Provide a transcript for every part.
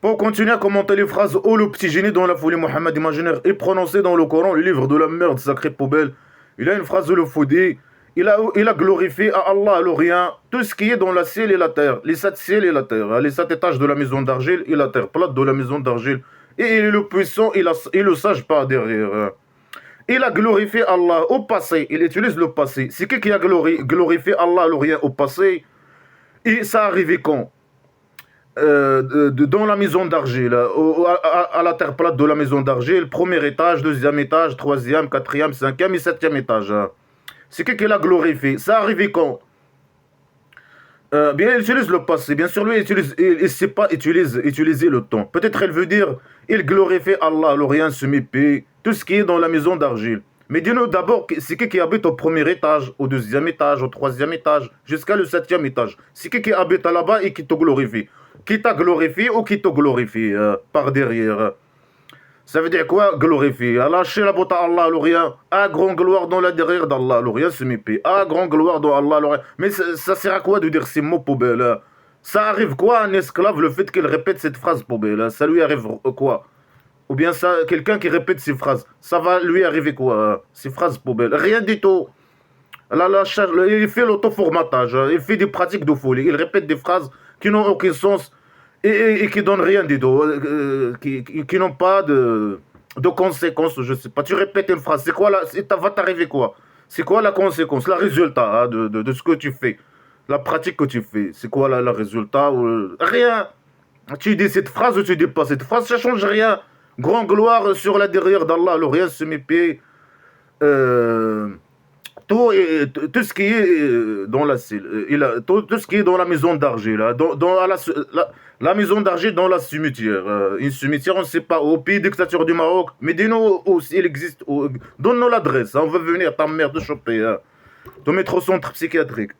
Pour continuer à commenter les phrases oh le petit génie dans la folie Mohammed imaginaire et prononcé dans le Coran, le livre de la merde, sacré poubelle, il a une phrase de le Foudi, il a glorifié à Allah, le rien, tout ce qui est dans la ciel et la terre, les sept ciels et la terre, les sept étages de la maison d'argile et la terre plate de la maison d'argile. Et il est le puissant et le sage pas derrière. Il a glorifié Allah au passé, il utilise le passé. C'est qui a glorifié Allah, le rien au passé? Et ça arrivé quand? Dans la maison d'argile, à la terre plate de la maison d'argile, premier étage, deuxième étage, troisième, quatrième, cinquième et septième étage. C'est qui l'a glorifié? Ça arrivé quand? Bien, il utilise le passé. Bien sûr, lui, il ne sait pas utiliser le temps. Peut-être elle veut dire, il glorifie Allah, le rien se mépaie, tout ce qui est dans la maison d'argile. Mais dis-nous d'abord, c'est qui habite au premier étage, au deuxième étage, au troisième étage, jusqu'à le septième étage? C'est qui habite là-bas et qui te glorifie? Qui t'a glorifié ou qui te glorifie par derrière? Ça veut dire quoi, glorifier? Lâcher la beauté à Allah, le rien. Ah, grand gloire dans la derrière d'Allah, le rien se mépie. Ah, grand gloire dans Allah, le rien. Mais ça sert à quoi de dire ces mots poubelles? Ça arrive quoi à un esclave, le fait qu'il répète cette phrase poubelle? Ça lui arrive quoi? Ou bien ça, quelqu'un qui répète ces phrases, ça va lui arriver quoi? Ces phrases poubelles? Rien du tout. Là, il fait l'auto-formatage, il fait des pratiques de folie, il répète des phrases qui n'ont aucun sens et qui donnent rien du tout, qui n'ont pas de conséquences, je sais pas. Tu répètes une phrase, c'est quoi là? Va t'arriver quoi? C'est quoi la conséquence, le résultat de ce que tu fais? La pratique que tu fais, c'est quoi là, le résultat? Rien. Tu dis cette phrase ou tu dis pas cette phrase, ça change rien. Grand gloire sur la derrière d'Allah, le rien se mépie. Tout ce qui est dans la tout ce qui est dans la maison d'argile, dans la maison d'argile dans la cimetière. Une cimetière, on ne sait pas, au pays dictature du Maroc. Mais dis-nous où il existe. Donne-nous l'adresse, on veut venir ta mère de choper. De mettre au centre psychiatrique.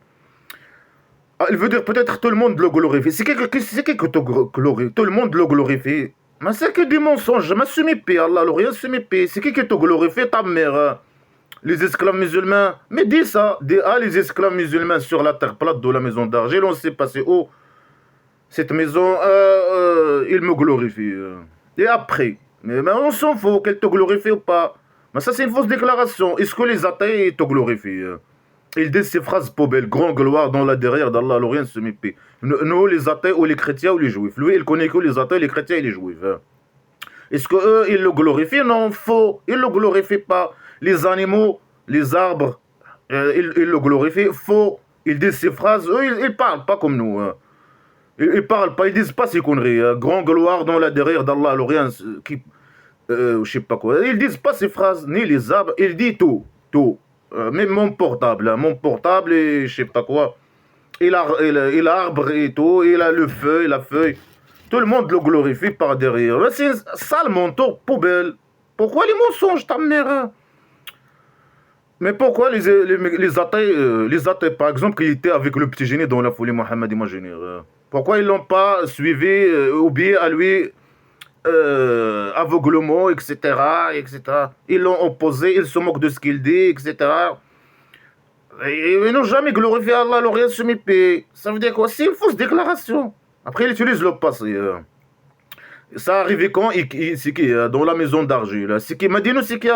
Ah, il veut dire peut-être tout le monde le glorifie. C'est que te glorifie? Tout le monde le glorifie. Mais c'est que du mensonge. Mais se mépie, Allah, le rien se mépie. C'est qui te glorifie? Ta mère. Les esclaves musulmans, mais dis ça, les esclaves musulmans sur la terre plate de la maison d'argile, on sait passer où cette maison, il me glorifie. Et après, mais on s'en fout qu'elle te glorifie ou pas. Mais ça, c'est une fausse déclaration. Est-ce que les athées te glorifient? Ils disent ces phrases poubelles, grand gloire dans la derrière d'Allah, le rien se mépie. Nous, les athées ou les chrétiens ou les juifs. Lui, il connaît que les athées, les chrétiens et les juifs. Est-ce qu'eux, ils le glorifient? Non, faux. Ils ne le glorifient pas. Les animaux, les arbres, ils le glorifient. Faux. Ils disent ces phrases. Eux, ils ne parlent pas comme nous. Ils ne parlent pas. Ils ne disent pas ces conneries. Grand gloire dans la derrière d'Allah, le rien qui... je sais pas quoi. Ils ne disent pas ces phrases, ni les arbres. Ils disent tout. Tout. Même mon portable et je sais pas quoi. Il a arbre et tout. Il a le feu et la feuille. Tout le monde le glorifie par derrière. C'est un sale menteur poubelle. Pourquoi les mensonges, ta mère? Mais pourquoi les athées, par exemple, qui étaient avec le petit génie dans la folie Mohammed imaginaire, pourquoi ils l'ont pas suivi, oublié à lui, aveuglement, etc., etc. Ils l'ont opposé, ils se moquent de ce qu'il dit, etc. Et ils n'ont jamais glorifié Allah, le rien se mépie. Ça veut dire quoi? C'est une fausse déclaration. Après, il utilise le passé. Ça arrivé quand? C'est qui? Dans la maison d'argile. C'est qui? Mais dis-nous, c'est qui?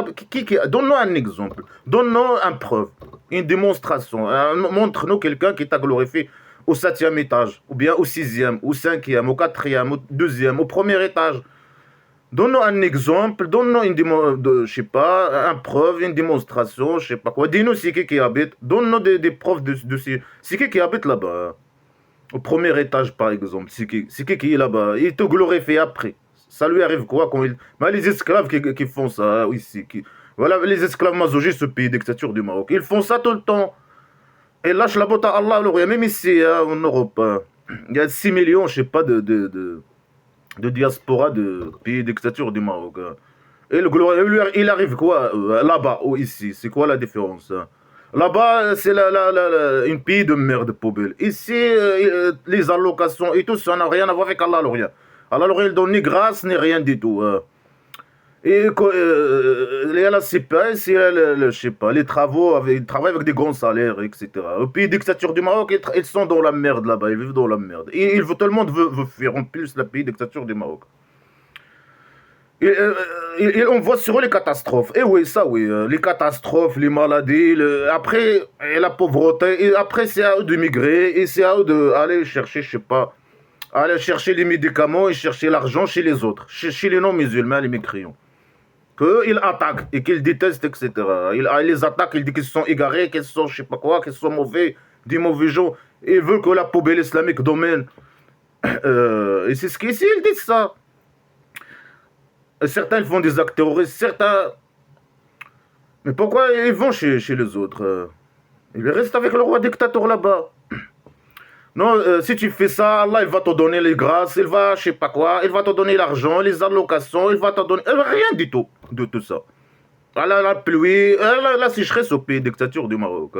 Donne-nous un exemple. Donne-nous une preuve. Une démonstration. Montre-nous quelqu'un qui t'a glorifié au septième étage, ou bien au sixième, au cinquième, au quatrième, au deuxième, au premier étage. Donne-nous un exemple, donne-nous je sais pas, une preuve, une démonstration, je sais pas quoi. Dis-nous c'est qui habite. Donne-nous des preuves de c'est qui habite là-bas. Au premier étage, par exemple. C'est qui est là-bas? Il te glorifie après. Ça lui arrive quoi quand il... Mais les esclaves qui font ça, ici. Voilà, les esclaves mazouji, ce pays dictature du Maroc. Ils font ça tout le temps. Ils lâchent la botte à Allah, le même ici, en Europe. Il y a 6 millions, je sais pas, de diaspora de pays dictature du Maroc. Et il arrive quoi là-bas ou ici? C'est quoi la différence? Là-bas, c'est une pays de merde poubelle. Ici, les allocations et tout, ça n'a rien à voir avec Allah, le rien. Allah, le rien, il donne ni grâce, ni rien du tout. Et il y a la CPS, il y a je sais pas, les travaux, ils travaillent avec des grands salaires, etc. Au pays dictature du Maroc, ils sont dans la merde là-bas, ils vivent dans la merde. Et tout le monde veut fuir, en plus, le pays dictature du Maroc. On voit sur eux les catastrophes. Et oui, ça, oui. Les catastrophes, les maladies. Après, et la pauvreté. Et après, c'est à eux de migrer. Et c'est à eux d'aller chercher, je sais pas, aller chercher les médicaments et chercher l'argent chez les autres. Chez les non-musulmans, les mécréants. Qu'eux, ils attaquent et qu'ils détestent, etc. Ils les attaquent, ils disent qu'ils sont égarés, qu'ils sont, je sais pas quoi, qu'ils sont mauvais, des mauvais gens. Et ils veulent que la poubelle islamique domine. Et c'est ce qu'ici, ils disent ça. Certains ils font des actes terroristes, certains. Mais pourquoi ils vont chez les autres Ils restent avec le roi dictateur là-bas. Non, si tu fais ça, Allah il va te donner les grâces, il va, je sais pas quoi, il va te donner l'argent, les allocations, il va te donner. Rien du tout de tout ça. Allah, la pluie, la sécheresse au pays dictature du Maroc.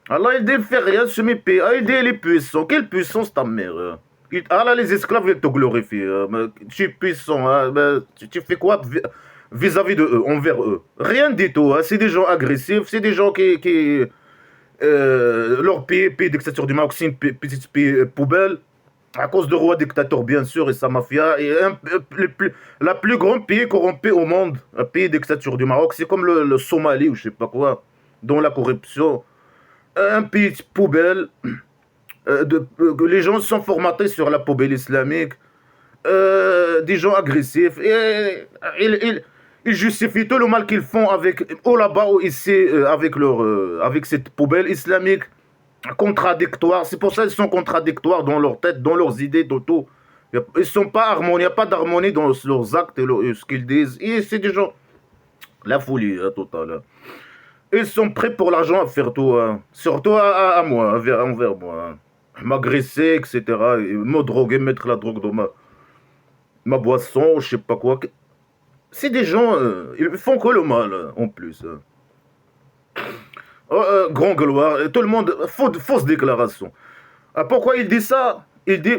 Allah il ne fait rien, se met paix. Il dit les puissants. Quelle puissance ta mère Allah, les esclaves, ils te glorifient. Tu es puissant. Tu fais quoi vis-à-vis de eux, envers eux? Rien du tout. C'est des gens agressifs. C'est des gens qui leur pays dictature du Maroc, c'est une petite pays poubelle. À cause de roi dictateur, bien sûr, et sa mafia. Et la plus grande pays corrompu au monde, un pays dictature du Maroc, c'est comme le Somalie ou je sais pas quoi, dont la corruption. Un pays poubelle. Les gens sont formatés sur la poubelle islamique, des gens agressifs, et ils justifient tout le mal qu'ils font avec, ou là-bas ou ici, avec cette poubelle islamique contradictoire. C'est pour ça qu'ils sont contradictoires dans leur tête, dans leurs idées, dans tout. Ils ne sont pas harmonieux, il n'y a pas d'harmonie dans leurs actes et ce qu'ils disent. Et c'est des gens, la folie totale. Ils sont prêts pour l'argent à faire tout, surtout à moi, envers moi. M'agresser, etc. Et me droguer, mettre la drogue dans ma boisson, je sais pas quoi. C'est des gens, ils font que le mal, en plus. Grand gloire, tout le monde, fausse déclaration. Pourquoi il dit ça? Il dit,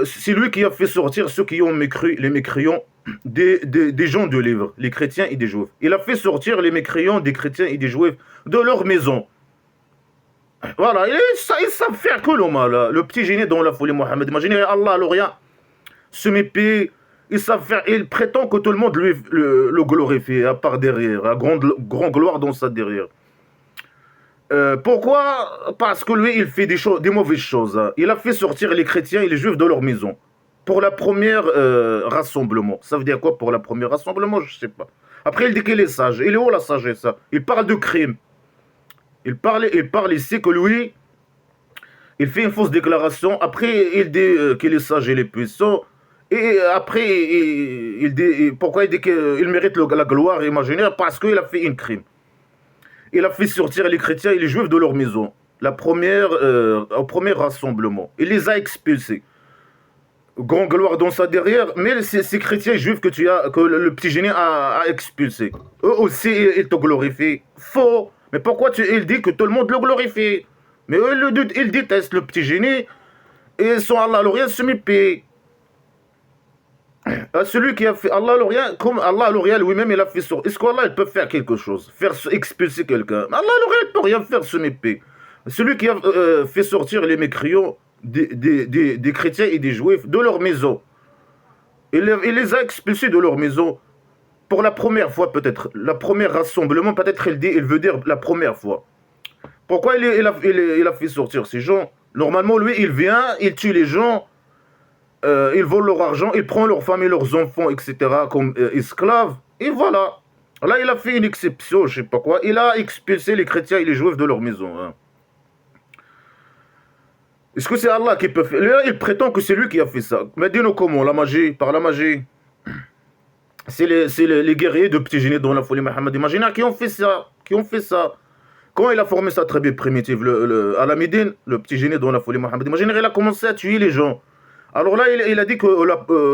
c'est lui qui a fait sortir ceux qui ont mécru, les mécréants, des gens du livre, les chrétiens et des juifs. Il a fait sortir les mécréants des chrétiens et des juifs de leur maison. Voilà, ils savent faire que le mal. Le petit génie dans la folie Mohammed. Imaginez Allah, l'Orient, se mépie. Ils savent faire. Il prétend que tout le monde le glorifie, à part derrière, à grand gloire dans sa derrière. Pourquoi? Parce que lui, il fait des mauvaises choses. Il a fait sortir les chrétiens et les juifs de leur maison. Pour la première rassemblement. Ça veut dire quoi pour la première rassemblement? Je sais pas. Après, il dit qu'il est sage. Il est où la sagesse? Il parle de crime. Il parle ici que lui, il fait une fausse déclaration. Après, il dit qu'il est sage et il est puissant. Et après, il dit, pourquoi il dit qu'il mérite la gloire imaginaire? Parce qu'il a fait un crime. Il a fait sortir les chrétiens et les juifs de leur maison. Au premier rassemblement. Il les a expulsés. Grand gloire dans sa derrière, mais ces chrétiens et juifs que le petit génie a expulsés. Eux aussi, ils te glorifient. Faux. Mais pourquoi il dit que tout le monde le glorifie? Mais eux, ils détestent le petit génie. Et son Allah l'Orient se mépie. Celui qui a fait Allah l'Orient, comme Allah l'Orient lui-même, il a fait sortir. Est-ce qu'Allah il peut faire quelque chose? Faire expulser quelqu'un? Allah l'Orient ne peut rien faire, se mépie. Celui qui a fait sortir les mécréants des chrétiens et des juifs de leur maison. Il les a expulsés de leur maison. Pour la première fois peut-être, la première rassemblement, peut-être il veut dire la première fois. Pourquoi il a fait sortir ces gens? Normalement, lui, il vient, il tue les gens, il vole leur argent, il prend leurs femmes et leurs enfants, etc., comme esclaves, et voilà. Là, il a fait une exception, je sais pas quoi. Il a expulsé les chrétiens et les juifs de leur maison. Hein. Est-ce que c'est Allah qui peut faire? Là, il prétend que c'est lui qui a fait ça. Mais dis-nous comment? La magie, par la magie. C'est les guerriers de petit génie dans la folie Mohammed imaginaire qui ont fait ça. Quand il a formé sa tribu primitive à la Médine, le petit génie dans la folie Mohammed imaginaire, il a commencé à tuer les gens. Alors là, il a dit que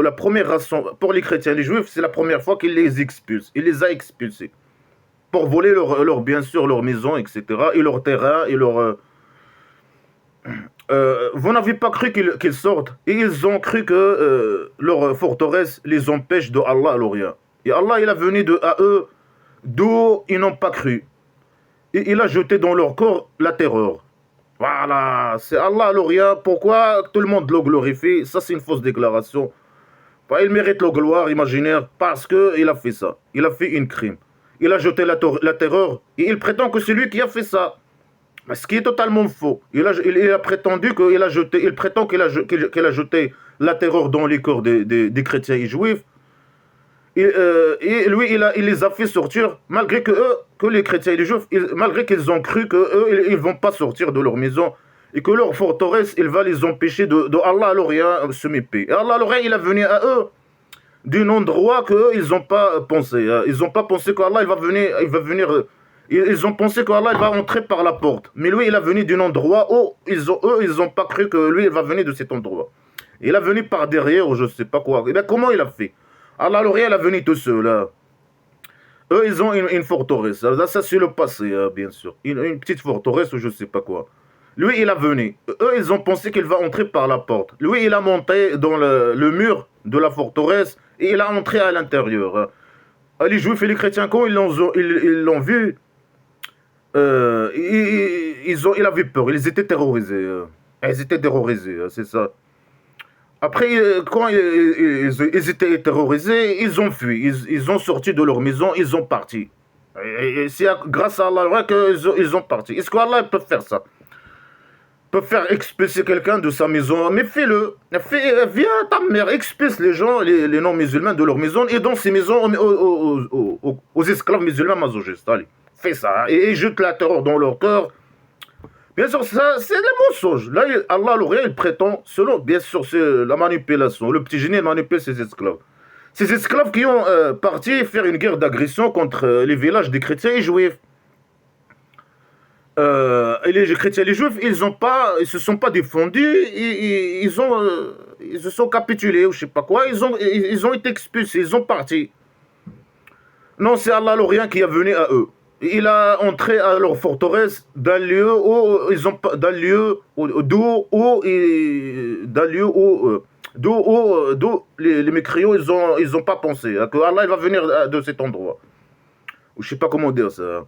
la première raison, pour les chrétiens et les juifs, c'est la première fois qu'il les expulse. Il les a expulsés. Pour voler bien sûr, leur maison, etc. Et leur terrain, et leur... vous n'avez pas cru qu'ils sortent. Et ils ont cru que leur forteresse les empêche de Allah à l'Orient. Et Allah, il a venu à eux d'où ils n'ont pas cru. Et il a jeté dans leur corps la terreur. Voilà, c'est Allah l'Orient. Pourquoi tout le monde le glorifie? Ça, c'est une fausse déclaration. Il mérite la gloire imaginaire parce qu'il a fait ça. Il a fait une crime. Il a jeté la terreur et il prétend que c'est lui qui a fait ça. Ce qui est totalement faux. Il a prétendu qu'il a jeté, il prétend qu'il a jeté la terreur dans les corps des chrétiens et juifs. Et lui, il les a fait sortir, malgré que les chrétiens et les juifs, malgré qu'ils ont cru qu'eux, ils ne vont pas sortir de leur maison, et que leur forteresse, il va les empêcher de Allah l'Orient se mépayer. Et Allah l'Orient, il a venu à eux d'un endroit qu'eux, ils n'ont pas pensé. Ils n'ont pas pensé qu'Allah, il va venir. Ils ont pensé qu'Allah, il va entrer par la porte. Mais lui, il a venu d'un endroit où eux, ils n'ont pas cru que lui, il va venir de cet endroit. Il a venu par derrière, ou je ne sais pas quoi. Et bien, comment il a fait? Allah l'Orient, il a venu tout seul. Eux, ils ont une forteresse. Ça c'est le passé, bien sûr. Une petite forteresse ou je ne sais pas quoi. Lui, il a venu. Eux, ils ont pensé qu'il va entrer par la porte. Lui, il a monté dans le mur de la forteresse et il a entré à l'intérieur. Les juifs et les chrétiens, quand ils l'ont vu, il avait peur. Ils étaient terrorisés. Ils étaient terrorisés, c'est ça. Après, quand ils étaient terrorisés, ils ont fui. Ils ont sorti de leur maison, ils ont parti. Et c'est grâce à Allah qu'ils ont parti. Est-ce qu'Allah peut faire ça? Peut faire expulser quelqu'un de sa maison? Mais fais-le. Viens, ta mère, expulse les gens, les non-musulmans de leur maison et dans ces maisons aux esclaves musulmans masochistes. Allez, fais ça. Et jette la terreur dans leur cœur. Bien sûr, ça, c'est des mensonges. Là, Allah l'Orient, il prétend, selon, bien sûr, c'est la manipulation. Le petit génie manipule ses esclaves. Ces esclaves qui ont parti faire une guerre d'agression contre les villages des chrétiens et juifs. Et les chrétiens et les juifs, ils se sont pas défendus, ils se sont capitulés, ou je sais pas quoi, ils ont été expulsés, ils ont parti. Non, c'est Allah l'Orient qui est venu à eux. Il a entré à leur forteresse d'un lieu où ils ont d'où les mécréants ils ont pas pensé que Allah il va venir de cet endroit. Ou je sais pas comment dire ça.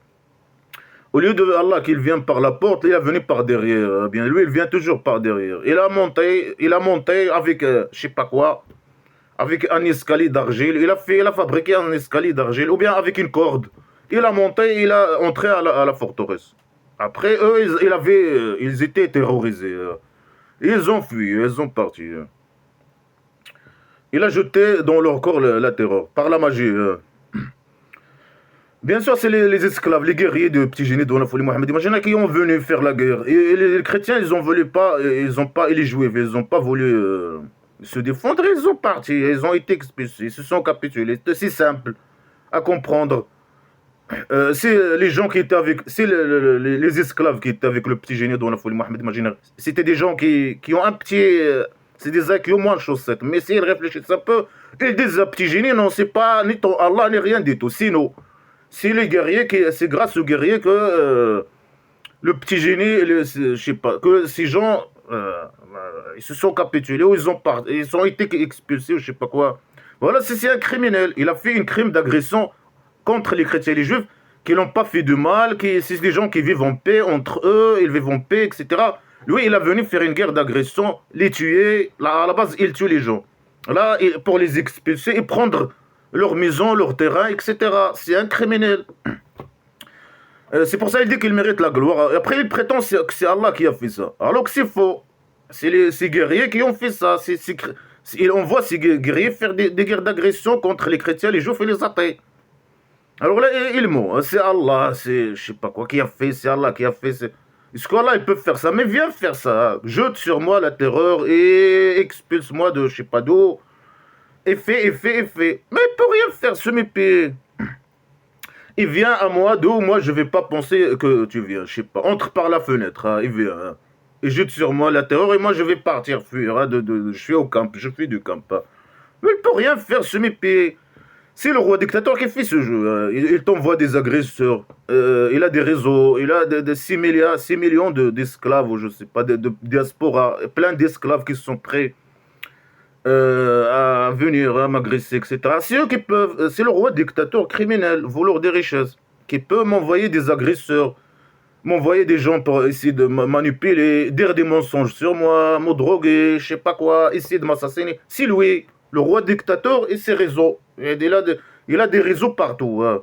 Au lieu de Allah qu'il vienne par la porte, il est venu par derrière. Bien lui, il vient toujours par derrière. Il a monté avec je sais pas quoi, avec un escalier d'argile. Il a fabriqué un escalier d'argile ou bien avec une corde. Il a monté, il a entré à la forteresse. Après, eux, ils étaient terrorisés. Ils ont fui, ils ont parti. Il a jeté dans leur corps la terreur, par la magie. Bien sûr, c'est les esclaves, les guerriers de petits génies de la folie Mohammed. Imaginez qui ont venu faire la guerre. Et les chrétiens, ils ont voulu pas, et les juifs, ils n'ont pas voulu se défendre. Ils ont parti, ils ont été expulsés, ils se sont capitulés. C'est si simple à comprendre. C'est les gens qui étaient avec, c'est les esclaves qui étaient avec le petit génie dans la folie Mohammed, imaginez. C'était des gens qui ont un petit, c'est des gens qui ont moins de chaussettes. Mais s'ils réfléchissent un peu, ils disent petit génie, non, c'est pas ni ton Allah ni rien du tout. Sinon, c'est les guerriers c'est grâce aux guerriers que le petit génie, je sais pas, que ces gens, ils se sont capitulés ou ils ont été expulsés ou je sais pas quoi. Voilà, c'est un criminel. Il a fait une crime d'agression contre les chrétiens et les juifs, qui n'ont pas fait de mal, c'est des gens qui vivent en paix entre eux, ils vivent en paix, etc. Lui, il a venu faire une guerre d'agression, les tuer. Là, à la base, il tue les gens. Là, pour les expulser et prendre leur maison, leur terrain, etc. C'est un criminel. C'est pour ça qu'il dit qu'il mérite la gloire. Après, il prétend que c'est Allah qui a fait ça. Alors que c'est faux. C'est ces guerriers qui ont fait ça. On voit ces guerriers faire des guerres d'agression contre les chrétiens, les juifs et les athées. Alors là, il ment. C'est Allah, c'est je sais pas quoi qui a fait, c'est Allah qui a fait. Est-ce qu'Allah il peut faire ça? Mais viens faire ça. Jette sur moi la terreur et expulse-moi de je sais pas d'où. Et fais. Mais il peut rien faire, ce mépris. Il vient à moi d'où moi je vais pas penser que tu viens. Je sais pas. Entre par la fenêtre, hein, il vient. Hein. Et jette sur moi la terreur et moi je vais partir fuir. Hein, je suis au camp, je fais du camp. Hein. Mais il peut rien faire, ce mépris. C'est le roi dictateur qui fait ce jeu. Il t'envoie des agresseurs. Il a des réseaux. Il a 6 millions d'esclaves, ou je sais pas, de diaspora. Plein d'esclaves qui sont prêts à venir à m'agresser, etc. C'est eux qui peuvent, c'est le roi dictateur criminel, voleur des richesses, qui peut m'envoyer des agresseurs, m'envoyer des gens pour essayer de me manipuler, dire des mensonges sur moi, me droguer, je sais pas quoi, essayer de m'assassiner. Si lui, le roi dictateur et ses réseaux, il a des réseaux partout, hein.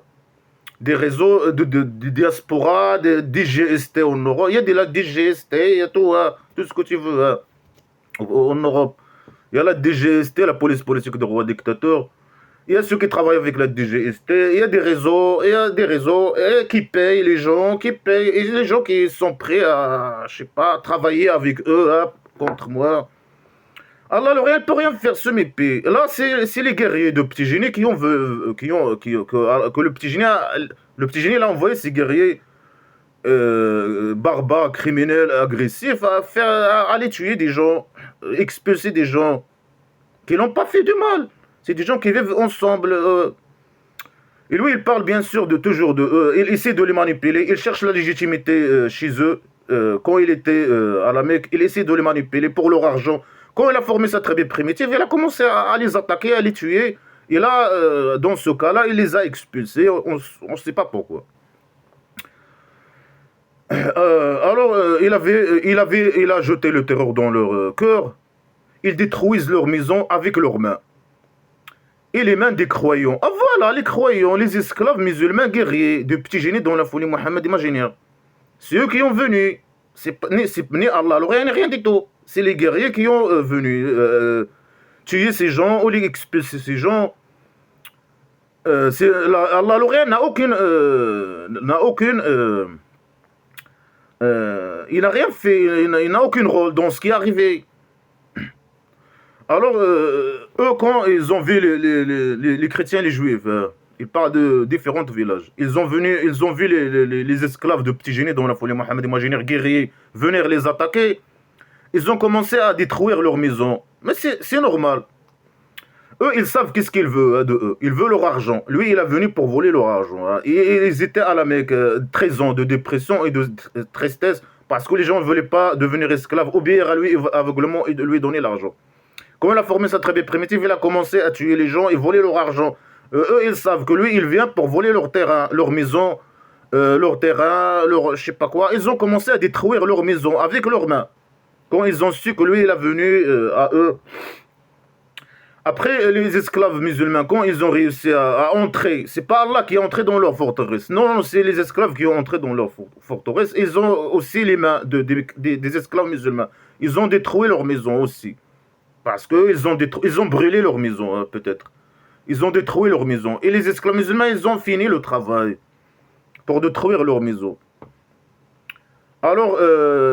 Des réseaux de diaspora, de DGST en Europe, il y a de la DGST, il y a tout, hein, tout ce que tu veux, hein, en Europe. Il y a la DGST, la police politique du roi dictateur. Il y a ceux qui travaillent avec la DGST, il y a des réseaux qui payent les gens, qui payent, et les gens qui sont prêts à, je sais pas, travailler avec eux, hein, contre moi. Allah, le rien ne peut rien faire, ce mépris. Là, c'est les guerriers de Petit Génie qui ont, que le Petit Génie l'a envoyé ces guerriers barbares, criminels, agressifs, à aller tuer des gens, expulser des gens qui n'ont pas fait du mal. C'est des gens qui vivent ensemble. Et lui, il parle bien sûr de toujours de eux. Il essaie de les manipuler. Il cherche la légitimité chez eux. Quand il était à la Mecque, il essaie de les manipuler pour leur argent. Quand il a formé sa tribu primitive, il a commencé à les attaquer, à les tuer. Et là, dans ce cas-là, il les a expulsés. On ne sait pas pourquoi. Alors, il a jeté le terror dans leur cœur. Ils détruisent leurs maisons avec leurs mains. Et les mains des croyants. Ah voilà, les croyants, les esclaves musulmans guerriers de Petit Génie dans la folie Mohammed imaginaire. C'est eux qui ont venu. C'est ni Allah, alors rien du tout. C'est les guerriers qui ont venu tuer ces gens ou les expulser ces gens. Allah, alors n'a aucune... il n'a rien fait, il n'a aucun rôle dans ce qui est arrivé. Alors, eux, quand ils ont vu les chrétiens et les juifs, ils parlent de différents villages. Ils ont vu les esclaves de Petit Génie dans la folie Mohammed imaginaire guerriers venir les attaquer. Ils ont commencé à détruire leurs maisons. Mais c'est normal. Eux, ils savent qu'est-ce qu'ils veulent hein, de eux. Ils veulent leur argent. Lui, il est venu pour voler leur argent. Hein. Et ils étaient à la Mecque, 13 ans de dépression et de tristesse parce que les gens ne voulaient pas devenir esclaves, obéir à lui aveuglement et de lui donner l'argent. Quand il a formé sa tribu primitive, il a commencé à tuer les gens et voler leur argent. Eux, ils savent que lui, il vient pour voler leur terrain, leur maison, leur terrain, leur je sais pas quoi. Ils ont commencé à détruire leur maison avec leurs mains. Quand ils ont su que lui, il est venu à eux. Après, les esclaves musulmans, quand ils ont réussi à entrer, c'est pas Allah qui est entré dans leur forteresse. Non, c'est les esclaves qui ont entré dans leur forteresse. Ils ont aussi les mains des esclaves musulmans. Ils ont détruit leur maison aussi. Parce qu'ils ont brûlé leur maison, hein, peut-être. Ils ont détruit leur maison. Et les esclaves musulmans, ils ont fini le travail pour détruire leur maison. Alors,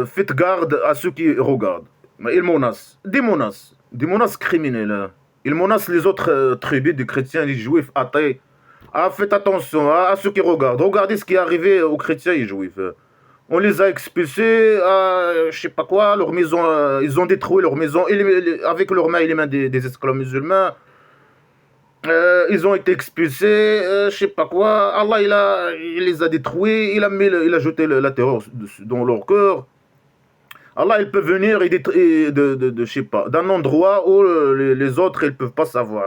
faites garde à ceux qui regardent. Ils menacent. Des menaces criminelles. Hein. Ils menacent les autres tribus des chrétiens, les juifs, athées. Ah, faites attention à ceux qui regardent. Regardez ce qui est arrivé aux chrétiens et juifs. On les a expulsés, je sais pas quoi, leur maison, ils ont détruit leur maison avec leurs mains et les mains des esclaves musulmans. Ils ont été expulsés, je sais pas quoi. Allah, il les a détruits, il a jeté la terreur dans leur cœur. Allah, il peut venir je sais pas, d'un endroit où les autres, ils peuvent pas savoir,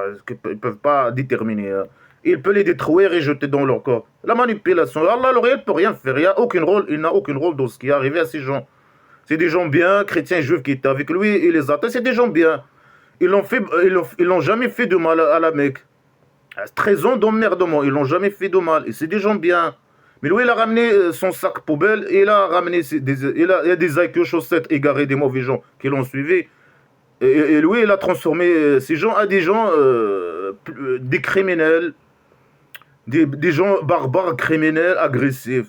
ils peuvent pas déterminer. Hein. Il peut les détruire et jeter dans leur corps. La manipulation, Allah, il ne peut rien faire. Il n'a aucun rôle dans ce qui est arrivé à ces gens. C'est des gens bien, chrétiens et juifs qui étaient avec lui, et les athées, c'est des gens bien. Ils l'ont jamais fait de mal à la Mecque. 13 ans d'emmerdement, ils n'ont jamais fait de mal. Et c'est des gens bien. Mais lui, il a ramené son sac poubelle, et il a ramené il y a des haïkus chaussettes égarés des mauvais gens qui l'ont suivi. Et lui, il a transformé ces gens à des gens, des criminels, des gens barbares, criminels, agressifs,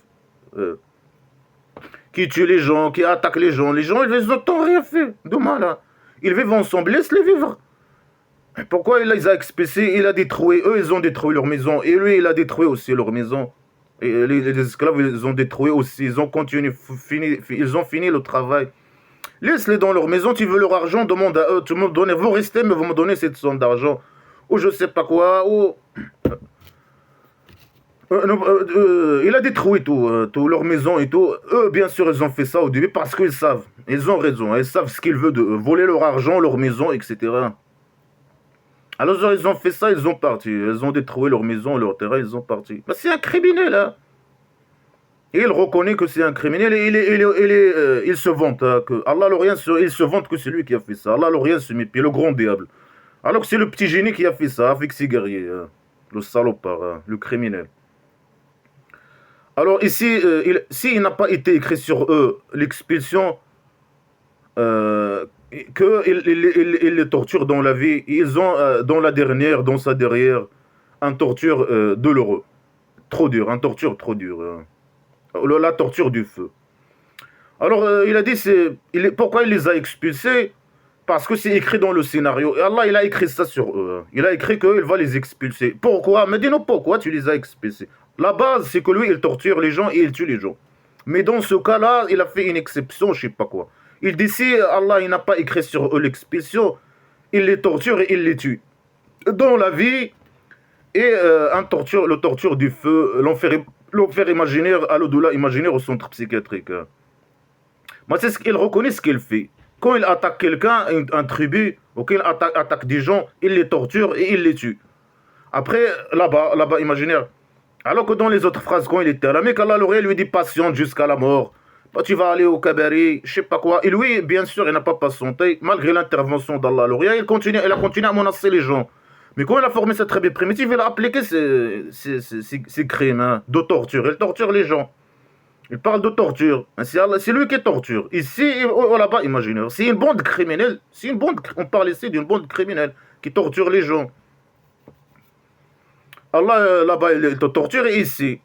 qui tuent les gens, qui attaquent les gens. Les gens, ils n'ont rien fait de mal. Hein. Ils vivent ensemble, laisse-les vivre. Pourquoi il les a expulsés? Il a détruit, eux, ils ont détruit leur maison. Et lui, il a détruit aussi leur maison. Et les esclaves, ils ont détruit aussi. Ils ont ils ont fini le travail. Laisse-les dans leur maison, tu veux leur argent, demande à eux, tu me donnes, vous restez, mais vous me donnez cette somme d'argent. Ou je sais pas quoi, ou... il a détruit tout, leur maison et tout. Eux, bien sûr, ils ont fait ça au début parce qu'ils savent. Ils ont raison. Ils savent ce qu'ils veulent de eux. Voler leur argent, leur maison, etc. Alors ils ont fait ça, ils ont parti. Ils ont détruit leur maison, leur terrain, ils ont parti. Mais c'est un criminel, hein. Et il reconnaît que c'est un criminel et il se vante, hein, que Allah le rien, il se vante que c'est lui qui a fait ça. Allah le rien se mépie, le grand diable. Alors que c'est le petit génie qui a fait ça avec ses guerriers, hein. Le salopard, hein, le criminel. Alors ici, s'il n'a pas été écrit sur eux l'expulsion, qu'il les torture dans la vie, ils ont dans la dernière, dans sa derrière, un torture douloureux. Trop dur, un torture trop dur. La torture du feu. Alors il a dit, pourquoi il les a expulsés? Parce que c'est écrit dans le scénario. Et Allah, il a écrit ça sur eux, hein. Il a écrit qu'il va les expulser. Pourquoi? Mais dis-nous pourquoi tu les as expulsés. La base, c'est que lui, il torture les gens et il tue les gens. Mais dans ce cas-là, il a fait une exception, je sais pas quoi. Il dit si Allah, il n'a pas écrit sur eux l'expulsion, il les torture et il les tue. Dans la vie, et le torture du feu, l'enfer imaginaire, à l'au-delà imaginaire au centre psychiatrique. Moi, c'est ce qu'il reconnaît ce qu'il fait. Quand il attaque quelqu'un, un tribu, ou qu'il attaque des gens, il les torture et il les tue. Après, là-bas, imaginaire. Alors que dans les autres phrases, quand il était à la Mecque, Allah lui dit patiente jusqu'à la mort. Bah, tu vas aller au Kabari, je sais pas quoi. Et lui, bien sûr, il n'a pas patienté, malgré l'intervention d'Allah. Il a continué à menacer les gens. Mais quand il a formé cette tribu primitive, il a appliqué ces crimes, hein, de torture. Il torture les gens. Il parle de torture. C'est lui qui torture. Ici, là-bas, imaginez. C'est une bande criminelle. On parle ici d'une bande criminelle qui torture les gens. Allah, là-bas, il te torture ici.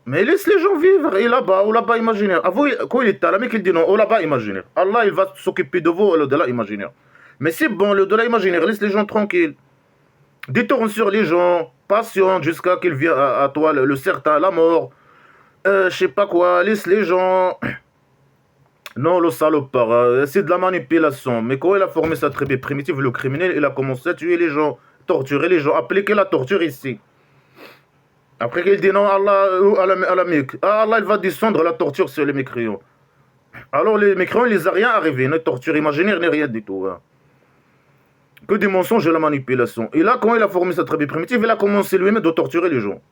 Mais laisse les gens vivre. Et là-bas, ou là-bas, imaginaire. Quand il est à la Mecque, il dit non, ou là-bas, imaginaire. Allah, il va s'occuper de vous, de là, imaginaire. Mais c'est bon, le de là, imaginaire. Laisse les gens tranquilles. Détourne sur les gens. Patiente jusqu'à qu'il vienne à toi, le certain, la mort. Je sais pas quoi. Laisse les gens. Non, le salopard, c'est de la manipulation. Mais quand il a formé sa tribu primitive, le criminel, il a commencé à tuer les gens, torturer les gens, appliquer la torture ici. Après qu'il dit non, Allah, à la Mecque, Allah, il va descendre la torture sur les mécréants. Alors les mécréants, il les a rien arrivé, une torture imaginaire, ni rien du tout, hein. Que des mensonges et la manipulation. Et là, quand il a formé sa tribu primitive, il a commencé lui-même de torturer les gens.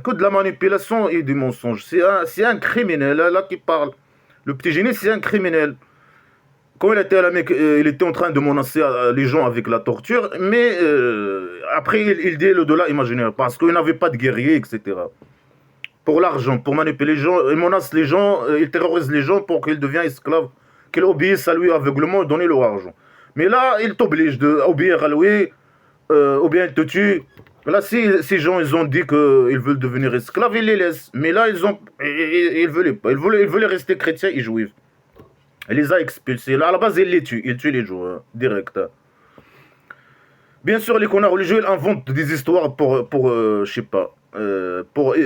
Que de la manipulation et du mensonge. C'est un criminel, là qui parle. Le petit génie, c'est un criminel. Quand il était à la Mecque, il était en train de menacer les gens avec la torture, mais après, il dit l'au-delà imaginaire, parce qu'il n'avait pas de guerriers, etc. Pour l'argent, pour manipuler les gens, il menace les gens, il terrorise les gens pour qu'ils deviennent esclaves, qu'ils obéissent à lui aveuglement et donner leur argent. Mais là, il t'oblige d'obéir à lui, ou bien il te tue. Là, si ces gens, ils ont dit qu'ils veulent devenir esclaves, ils les laissent. Mais là, ils veulent pas. Ils veulent rester chrétiens et juifs. Il les a expulsés. Là, à la base, il les tue. Il tue les gens, hein, direct. Bien sûr, les connards religieux, ils inventent des histoires pour je sais pas, pour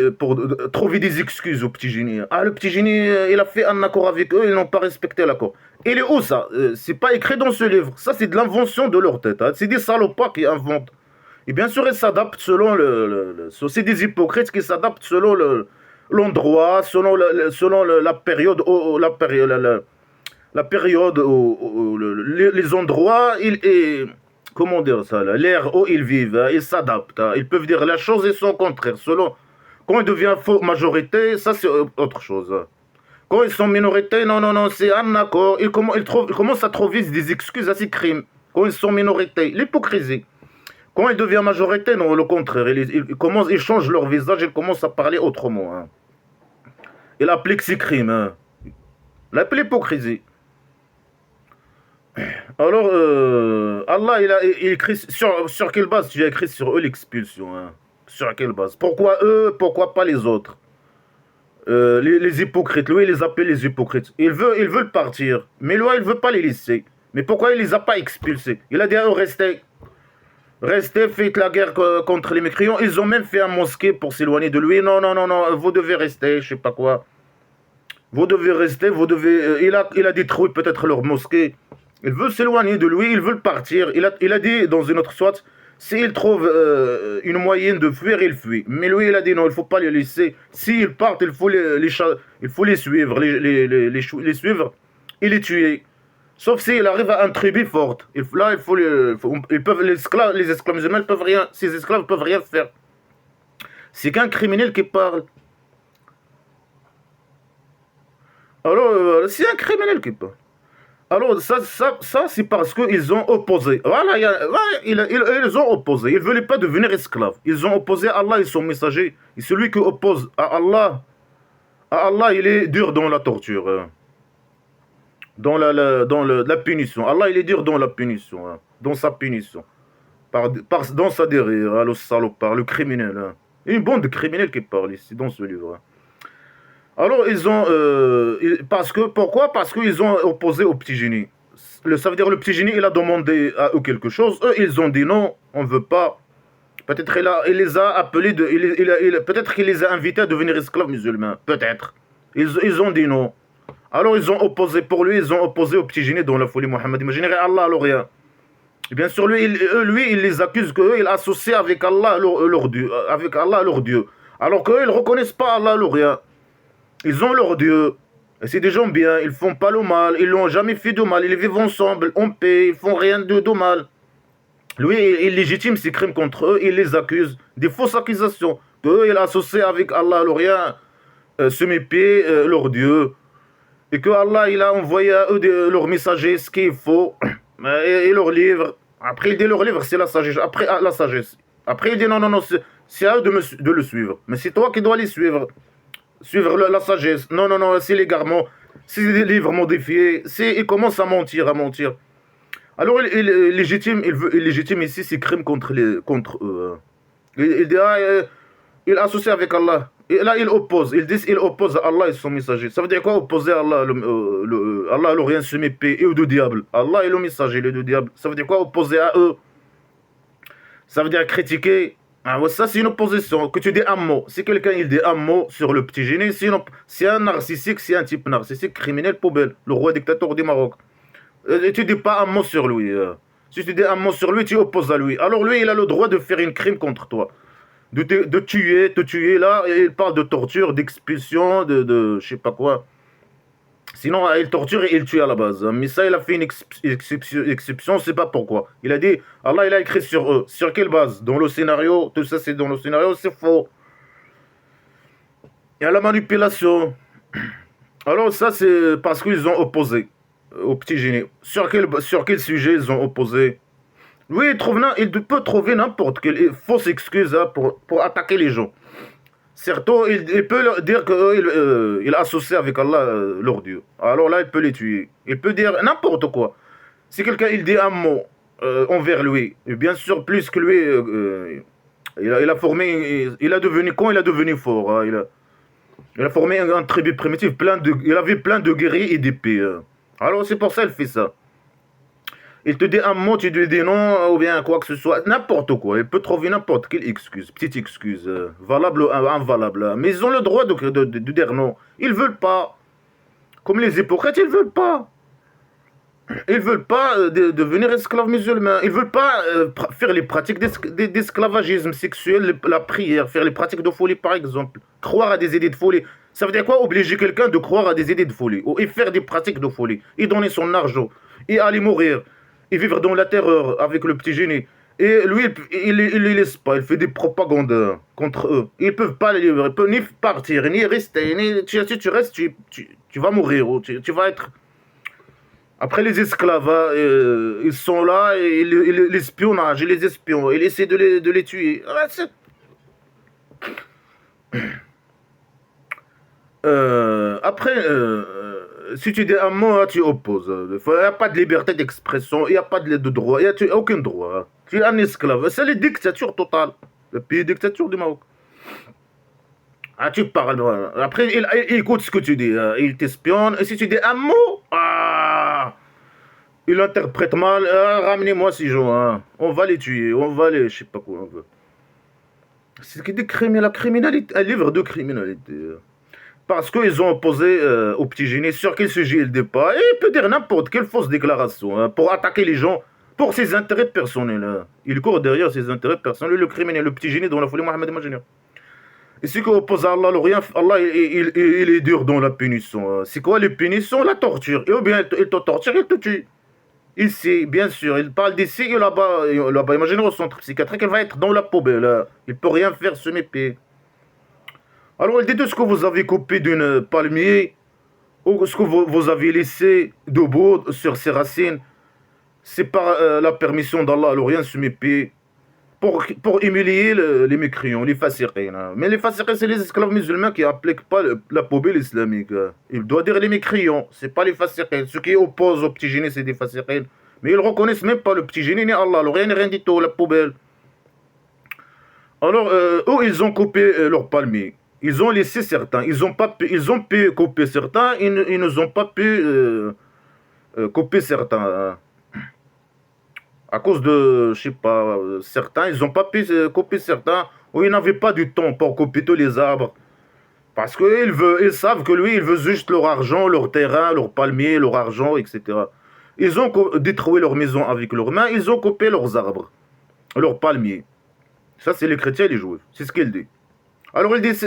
trouver des excuses au petit génie. Ah, le petit génie, il a fait un accord avec eux, ils n'ont pas respecté l'accord. Il est où ça? C'est pas écrit dans ce livre. Ça, c'est de l'invention de leur tête, hein. C'est des salopards qui inventent. Et bien sûr, ils s'adaptent selon c'est des hypocrites qui s'adaptent selon l'endroit, selon la période, la période les endroits, comment dire ça, l'ère où ils vivent, hein, ils s'adaptent, hein. Ils peuvent dire la chose et son contraire. Quand ils deviennent majorité, ça c'est autre chose, hein. Quand ils sont minorité, non, non, non, c'est un accord. Ils commencent à trouver des excuses à ces crimes. Quand ils sont minorité, l'hypocrisie. Quand ils deviennent majorité, non, le contraire. Ils changent leur visage, ils commencent à parler autrement, hein. Ils appliquent ces crimes, hein. Ils appliquent l'hypocrisie. Alors, Allah, il écrit sur quelle base tu as écrit sur eux l'expulsion, hein? Sur quelle base? Pourquoi eux, pourquoi pas les autres? Les hypocrites, lui, il les appelle les hypocrites. Ils veulent partir, mais lui, il ne veut pas les laisser. Mais pourquoi il ne les a pas expulsés? Il a dit à eux, restez, faites la guerre contre les mécréants. Ils ont même fait un mosquée pour s'éloigner de lui. Non, non, non, non, vous devez rester, je sais pas quoi. Vous devez rester, il a détruit peut-être leur mosquée. Il veut s'éloigner de lui, il veut partir. Il a dit dans une autre sourate, s'il trouve une moyenne de fuir, il fuit. Mais lui, il a dit non, il ne faut pas les laisser. S'ils partent, il faut les suivre, les suivre et les tuer. Sauf s'il arrive à un tribu forte. Là, ils peuvent, les esclaves musulmans peuvent rien, ces esclaves peuvent rien faire. C'est qu'un criminel qui parle. Alors, c'est un criminel qui parle. Alors, ça c'est parce qu'ils ont opposé. Voilà, ils ont opposé. Ils ne voulaient pas devenir esclaves. Ils ont opposé Allah et son messager. Et celui qui oppose à Allah, il est dur dans la torture, hein. Dans la punition. Allah, il est dur dans la punition, hein. Dans sa punition. Dans sa dérive, hein, le salopard, le criminel, hein. Une bande de criminels qui parle ici, dans ce livre, hein. Alors, pourquoi? Parce qu'ils ont opposé au petit génie. Ça veut dire le petit génie, il a demandé à eux quelque chose. Eux, ils ont dit non, on ne veut pas. Peut-être il les a appelés, peut-être qu'il les a invités à devenir esclaves musulmans. Peut-être. Ils ont dit non. Alors, ils ont opposé pour lui, ils ont opposé au petit génie dans la folie Mohammed. Imaginez Allah, alors rien. Et bien sûr, lui, il les accuse qu'eux, il associe avec Allah leur Dieu, avec Allah leur Dieu. Alors qu'eux, ils ne reconnaissent pas Allah leur rien. Ils ont leur Dieu. Et c'est des gens bien, ils font pas le mal, ils n'ont jamais fait de mal, ils vivent ensemble, en paix, ils font rien de mal. Lui, il légitime ces crimes contre eux, il les accuse, des fausses accusations. Qu'eux, il associe avec Allah leur rien, ce mépris, leur Dieu. Et que Allah, il a envoyé à eux leurs messagers ce qu'il faut, et leurs livres. Après, il dit leur livre, c'est la sagesse. Après, la sagesse. Après, il dit non, c'est à eux de le suivre. Mais c'est toi qui dois les suivre. Suivre la sagesse. Non, c'est l'égarement. C'est des livres modifiés. Il commence à mentir, Alors, il légitime ici ces crimes contre eux, hein. Il dit, il associe avec Allah. Et là, il oppose. Il oppose à Allah et son messager. Ça veut dire quoi opposer à Allah? Allah, le rien se mépait, et aux deux diables. Allah et le messager, les deux diables. Ça veut dire quoi opposer à eux? Ça veut dire critiquer. Ah, ouais, ça, c'est une opposition. Que tu dis un mot. Si quelqu'un il dit un mot sur le petit génie, c'est un narcissique, c'est un type narcissique, criminel, poubelle, le roi dictateur du Maroc. Et tu dis pas un mot sur lui. Si tu dis un mot sur lui, tu opposes à lui. Alors lui, il a le droit de faire un crime contre toi. De te tuer là, et il parle de torture, d'expulsion, je sais pas quoi. Sinon, il torture et il tue à la base. Mais ça, il a fait une exception, c'est pas pourquoi. Il a dit, Allah, il a écrit sur eux. Sur quelle base? Dans le scénario, tout ça c'est dans le scénario, c'est faux. Il y a la manipulation. Alors ça, c'est parce qu'ils ont opposé au petit génie. Sur quel sujet ils ont opposé? Oui, il peut trouver n'importe quelle fausse excuse, hein, pour attaquer les gens. Certes, il peut leur dire qu'il associe avec Allah leur Dieu. Alors là, il peut les tuer. Il peut dire n'importe quoi. Si quelqu'un il dit un mot envers lui, et bien sûr, plus que lui, il a formé, il a devenu fort, hein, il a formé un tribu primitif, il avait plein de guerriers et d'épées, hein. Alors c'est pour ça qu'il fait ça. Il te dit un mot, tu lui dis non, ou bien quoi que ce soit, n'importe quoi. Il peut trouver n'importe quelle excuse, petite excuse, valable ou invalable. Mais ils ont le droit de dire non. Ils veulent pas. Comme les hypocrites, ils veulent pas. Ils veulent pas devenir esclaves musulmans. Ils veulent pas faire les pratiques d'esclavagisme sexuel, la prière, faire les pratiques de folie par exemple. Croire à des idées de folie. Ça veut dire quoi? Obliger quelqu'un de croire à des idées de folie. Et faire des pratiques de folie. Et donner son argent. Et aller mourir. Et vivre dans la terreur avec le petit génie. Et lui, il les laisse pas. Il fait des propagandes contre eux. Ils peuvent pas les livrer. Ils peuvent ni partir, ni rester. Si tu restes, tu vas mourir. Tu vas être... Après les esclaves, hein, ils sont là, et l'espionnage, et les espions, ils essaient de les tuer. Après, si tu dis un mot, tu opposes. Il n'y a pas de liberté d'expression, il n'y a pas de droit, il n'y a aucun droit. Tu es un esclave. C'est la dictature totale. Le pays dictature du Maroc. Ah, tu parles. Après, il écoute ce que tu dis. Il t'espionne. Et si tu dis un mot, il interprète mal. Ramenez-moi ces gens. Hein. On va les tuer. On va les... Je sais pas quoi on veut. C'est des la criminalité. Un livre de criminalité. Parce qu'ils ont opposé au petit génie sur quel sujet il débat. Et il peut dire n'importe quelle fausse déclaration, hein, pour attaquer les gens pour ses intérêts personnels. Hein. Il court derrière ses intérêts personnels. Le criminel, le petit génie dans la folie Mohammed Imaginaire. Et ce qui oppose à Allah, le rien, Allah, il est dur dans la punition. C'est quoi les punitions? La torture. Et ou bien il te torture, il te tue. Ici, bien sûr, il parle d'ici et là-bas. Là-bas, imaginez au centre psychiatrique, il va être dans la poubelle. Il peut rien faire, se mépier. Alors, dites ce que vous avez coupé d'une palmier, ou ce que vous avez laissé debout sur ses racines, c'est par la permission d'Allah, alors rien se mépier. Pour humilier les mécréants, les fasiqins. Mais les fasiqins, c'est les esclaves musulmans qui n'appliquent pas la poubelle islamique. Il doit dire les mécréants, c'est pas les fasiqins. Ceux qui opposent au petit génie, c'est des fasiqins. Mais ils reconnaissent même pas le petit génie ni Allah. Alors rien du tout, la poubelle. Alors, eux, ils ont coupé leurs palmiers. Ils ont laissé certains. Ils ont pu couper certains. Ils ne ont pas pu couper certains. À cause de, je sais pas, certains, ils n'ont pas pu couper certains, ou ils n'avaient pas du temps pour couper tous les arbres. Parce qu'ils savent que lui, il veut juste leur argent, leur terrain, leur palmier, leur argent, etc. Ils ont détruit leur maison avec leurs mains, ils ont coupé leurs arbres, leurs palmiers. Ça, c'est les chrétiens et les juifs. C'est ce qu'il dit. Alors, il dit,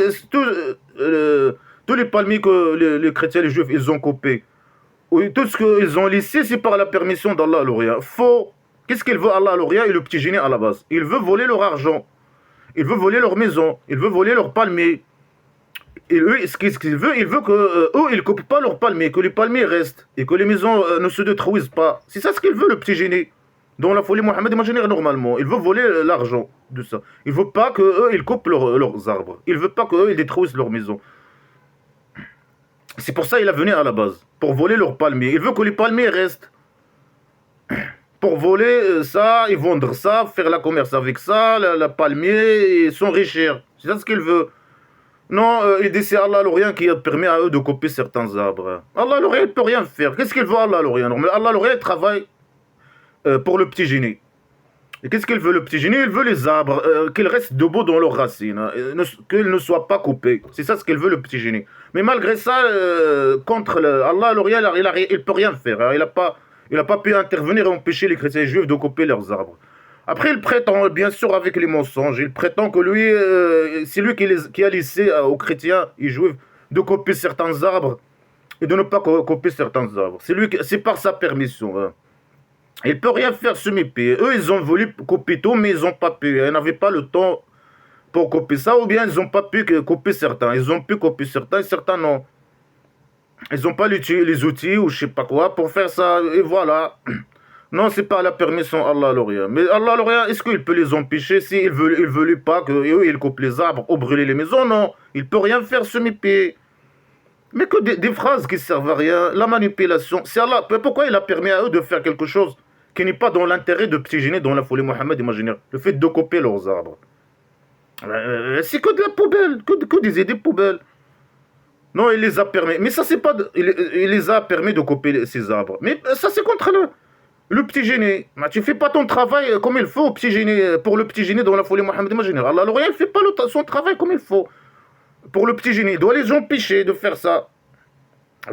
tous les palmiers que les chrétiens et les juifs, ils ont coupés, oui, tout ce qu'ils ont laissé, c'est par la permission d'Allah, l'Orient. Faux. Qu'est-ce qu'il veut, Allah, l'Orient et le petit génie à la base? Il veut voler leur argent. Il veut voler leur maison. Il veut voler leurs palmiers. Et eux, ce qu'il veut, il veut que eux, ils ne coupent pas leurs palmiers, que les palmiers restent et que les maisons ne se détruisent pas. C'est ça ce qu'il veut, le petit génie. Dans la folie Mohammed, imaginez normalement. Il veut voler l'argent de ça. Il ne veut pas que eux, ils coupent leurs arbres. Il ne veut pas qu'eux, ils détruisent leurs maisons. C'est pour ça qu'il a venu à la base. Pour voler leurs palmiers. Il veut que les palmiers restent. Pour voler ça et vendre ça, faire la commerce avec ça, la palmier, et s'enrichir. C'est ça ce qu'il veut. Non, il dit c'est Allah l'Orient qui permet à eux de couper certains arbres. Allah l'Orient ne peut rien faire. Qu'est-ce qu'il veut Allah l'Orient? Allah l'Orient travaille pour le petit génie. Et qu'est-ce qu'il veut le petit génie? Il veut les arbres, qu'ils restent debout dans leurs racines, qu'ils ne soient pas coupés. C'est ça ce qu'il veut le petit génie. Mais malgré ça, contre Allah l'Orient, il ne peut rien faire. Hein. Il n'a pas pu intervenir et empêcher les chrétiens juifs de couper leurs arbres. Après, il prétend, bien sûr, avec les mensonges, il prétend que lui, c'est lui qui a laissé aux chrétiens et juifs de couper certains arbres et de ne pas couper certains arbres. C'est par sa permission. Hein. Il ne peut rien faire ce mépier. Eux, ils ont voulu couper tout, mais ils n'ont pas pu. Ils n'avaient pas le temps pour couper ça, ou bien ils n'ont pas pu couper certains. Ils ont pu couper certains, et certains non. Ils n'ont pas les outils ou je sais pas quoi pour faire ça, et voilà. Non, c'est pas la permission Allah l'Orient. Mais Allah l'Orient, est-ce qu'il peut les empêcher s'il ne veut pas qu'eux, ils coupent les arbres ou brûler les maisons? Non, il peut rien faire ce mépier. Mais que des phrases qui servent à rien, la manipulation, c'est Allah. Pourquoi il a permis à eux de faire quelque chose qui n'est pas dans l'intérêt de petits génies dans la folie Mohammed, imaginez. Le fait de couper leurs arbres. C'est que de la poubelle, que des idées poubelles. Non, il les a permis. Mais ça, c'est pas. Il les a permis de couper ces arbres. Mais ça, c'est contre le petit génie. Tu fais pas ton travail comme il faut, petit génie, pour le petit génie dans la folie Mohammed, imaginez. Allah l'Orient ne fait pas son travail comme il faut. Pour le petit génie, il doit les empêcher de faire ça.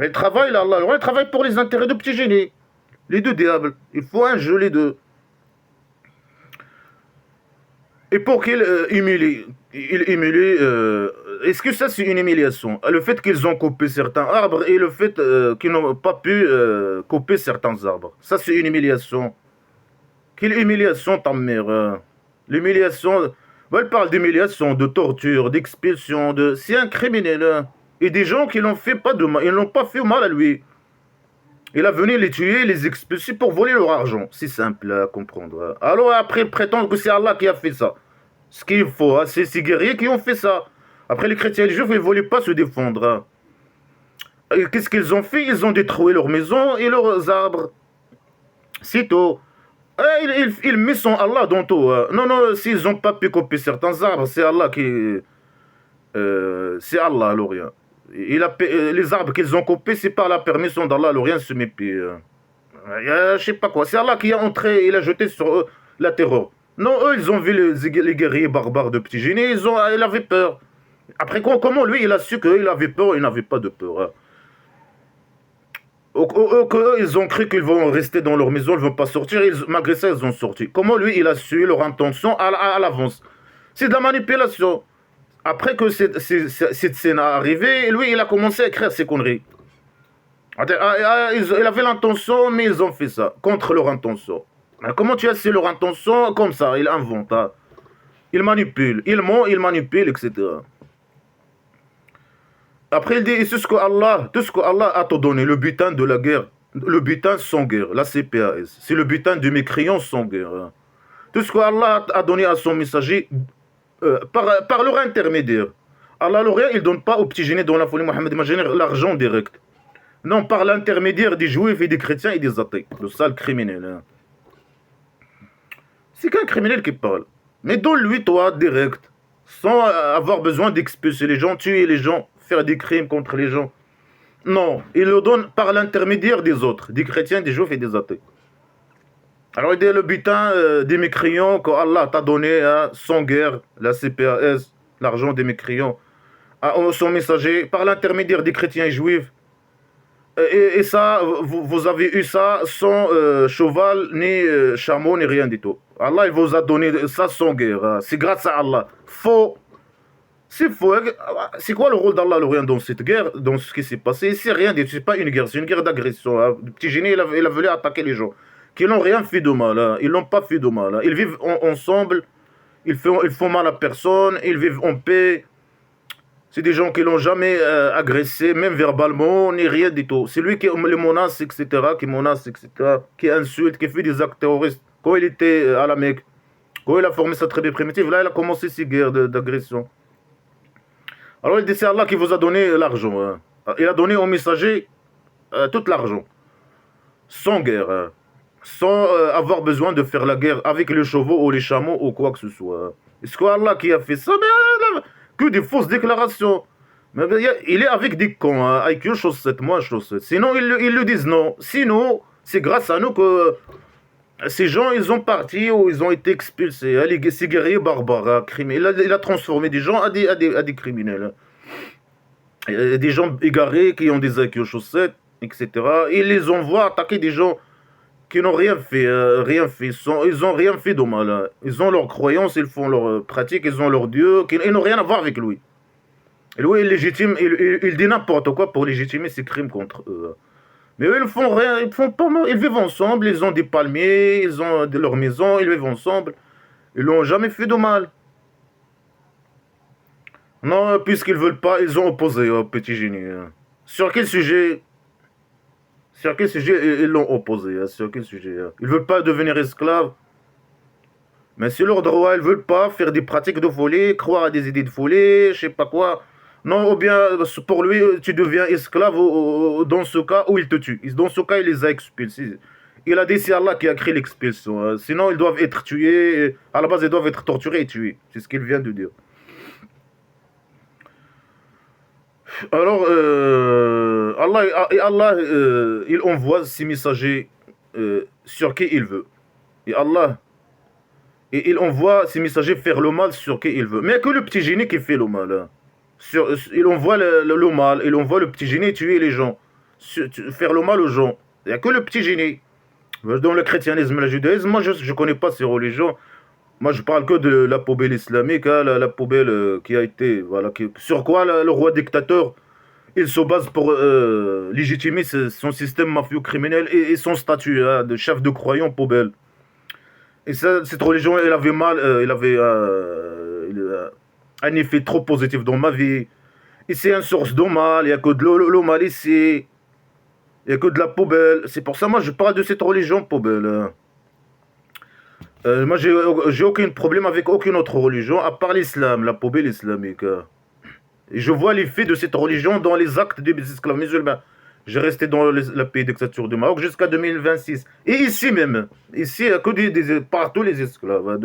Il travaille là, Allah l'Orient travaille pour les intérêts de petit génie. Les deux diables. Il faut un jeu, les deux. Et pour qu'il humilie, est-ce que ça c'est une humiliation? Le fait qu'ils ont coupé certains arbres et le fait qu'ils n'ont pas pu couper certains arbres. Ça c'est une humiliation. Quelle humiliation ta mère? L'humiliation, elle parle d'humiliation, de torture, d'expulsion, c'est un criminel. Et des gens qui l'ont fait pas de mal, ils n'ont pas fait mal à lui. Il a venu les tuer, les expulser pour voler leur argent. C'est simple à comprendre. Alors après, ils prétendent que c'est Allah qui a fait ça. Ce qu'il faut, c'est ces guerriers qui ont fait ça. Après, les chrétiens et les juifs, ils ne voulaient pas se défendre. Qu'est-ce qu'ils ont fait? Ils ont détruit leurs maisons et leurs arbres. C'est tout. Il met son Allah dans tout. Non, non, s'ils n'ont pas pu couper certains arbres, c'est Allah qui... c'est Allah, l'Orient. Les arbres qu'ils ont coupés, c'est par la permission d'Allah, l'Orient se mépie. Je sais pas quoi. C'est Allah qui a entré, il a jeté sur eux la terreur. Non, eux, ils ont vu les guerriers barbares de petits génies, il avait peur. Après, comment lui, il a su qu'il avait peur, il n'avait pas de peur. Ils ont cru qu'ils vont rester dans leur maison, ils ne vont pas sortir, malgré ça, ils ont sorti. Comment lui, il a su leur intention à l'avance? C'est de la manipulation. Après que cette scène a arrivé, lui, il a commencé à écrire ses conneries. Il avait l'intention, mais ils ont fait ça, contre leur intention. Comment tu as su leur intention? Comme ça, il invente. Hein. Il manipule, il ment, il manipule, etc. Après, il dit, tout ce que Allah a te donné, le butin de la guerre, le butin sans guerre, la CPAS, c'est le butin du mécréant sans guerre. Hein. Tout ce que Allah a donné à son messager, par leur intermédiaire. Allah, il ne donne pas aux petits génies dans la folie Mohammed l'argent direct. Non, par l'intermédiaire des juifs et des chrétiens et des athées. Le sale criminel. Hein. C'est qu'un criminel qui parle. Mais donne-lui, toi, direct, sans avoir besoin d'expulser les gens, tuer les gens, faire des crimes contre les gens. Non, il le donne par l'intermédiaire des autres, des chrétiens, des juifs et des athées. Alors il dit le butin des mécréants qu'Allah t'a donné hein, sans guerre, la CPAS, l'argent des mécréants, à son messager, par l'intermédiaire des chrétiens et juifs. Et ça, vous avez eu ça sans cheval, ni chameau, ni rien du tout. Allah il vous a donné ça sans guerre. Hein. C'est grâce à Allah. Faux. C'est faux. C'est quoi le rôle d'Allah dans cette guerre, dans ce qui s'est passé? C'est rien du tout. C'est pas une guerre, c'est une guerre d'agression. Hein. Le petit génie, il a voulu attaquer les gens. Qui n'ont rien fait de mal. Hein. Ils n'ont pas fait de mal. Hein. Ils vivent ensemble. Ils font mal à personne. Ils vivent en paix. C'est des gens qui l'ont jamais agressé, même verbalement, ni rien du tout. C'est lui qui les menace, etc., qui menace, etc., qui insulte, qui fait des actes terroristes. Quand il était à la Mecque, quand il a formé sa tribu primitive, là, il a commencé ses guerres d'agression. Alors il dit, c'est Allah qui vous a donné l'argent. Hein. Il a donné au messager tout l'argent, sans guerre, hein. Sans avoir besoin de faire la guerre avec les chevaux ou les chameaux ou quoi que ce soit. Est-ce que Allah qui a fait ça? Mais, que des fausses déclarations. Mais, il est avec des cons, hein, IQ chaussette, moi chaussette. Sinon, ils le disent non. Sinon, c'est grâce à nous que ces gens, ils ont parti ou ils ont été expulsés. Hein, ces guerriers barbares, hein, criminels. Il a transformé des gens à des criminels. Hein. Il y a des gens égarés qui ont des IQ chaussettes, etc. Il les envoie attaquer des gens qui n'ont rien fait, rien fait. Ils n'ont rien fait de mal. Hein. Ils ont leurs croyances, ils font leurs pratiques, ils ont leur Dieu, ils n'ont rien à voir avec lui. Et lui, il légitime, il dit n'importe quoi pour légitimer ses crimes contre eux. Mais eux, ils font rien, ils font pas mal. Ils vivent ensemble, ils ont des palmiers, ils ont leur maison, ils vivent ensemble. Ils n'ont jamais fait de mal. Non, puisqu'ils veulent pas, ils ont opposé au petit génie. Hein. Sur quel sujet? Sur quel sujet ils l'ont opposé? Hein, sur quel sujet? Hein. Ils ne veulent pas devenir esclaves. Mais c'est leur droit. Ils ne veulent pas faire des pratiques de folie, croire à des idées de folie, je sais pas quoi. Non, ou bien pour lui, tu deviens esclave dans ce cas où il te tue. Dans ce cas, il les a expulsés. Il a dit c'est Allah qui a créé l'expulsion. Hein. Sinon, ils doivent être tués. À la base, ils doivent être torturés et tués. C'est ce qu'il vient de dire. Alors, Allah il envoie ses messagers sur qui il veut. Et Allah, il envoie ses messagers faire le mal sur qui il veut. Mais il n'y a que le petit génie qui fait le mal. Hein. Il envoie le mal, il envoie le petit génie tuer les gens, faire le mal aux gens. Il n'y a que le petit génie. Dans le christianisme et le judaïsme, moi je ne connais pas ces religions. Moi, je parle que de la poubelle islamique, hein, la poubelle qui a été... Voilà, sur quoi le roi dictateur, il se base pour légitimer son système mafieux-criminel et son statut hein, de chef de croyant poubelle. Et ça, cette religion, elle avait mal, elle avait un effet trop positif dans ma vie. Et c'est une source de mal, il n'y a que de l'eau mal ici, il n'y a que de la poubelle. C'est pour ça, moi, je parle de cette religion poubelle. Hein. Moi, j'ai aucun problème avec aucune autre religion, à part l'islam, la poubelle islamique. Et je vois l'effet de cette religion dans les actes des esclaves musulmans. J'ai resté dans la pays dictature du Maroc jusqu'à 2026. Et ici même, ici, il y a que partout les esclaves. Hein,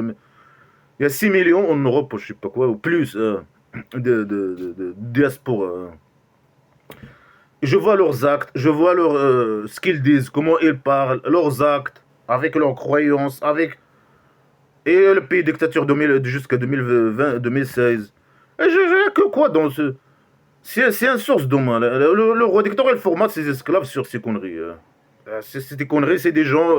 il y a 6 millions en Europe, je sais pas quoi, ou plus, de diaspora. Hein. Je vois leurs actes, je vois ce qu'ils disent, comment ils parlent, leurs actes, avec leurs croyances, avec... Et le pays dictature jusqu'à 2020, 2016. Et je que quoi dans ce... C'est une source de mal. Le roi dictateur, il formate ses esclaves sur ces conneries. Hein. C'est des conneries, c'est des gens...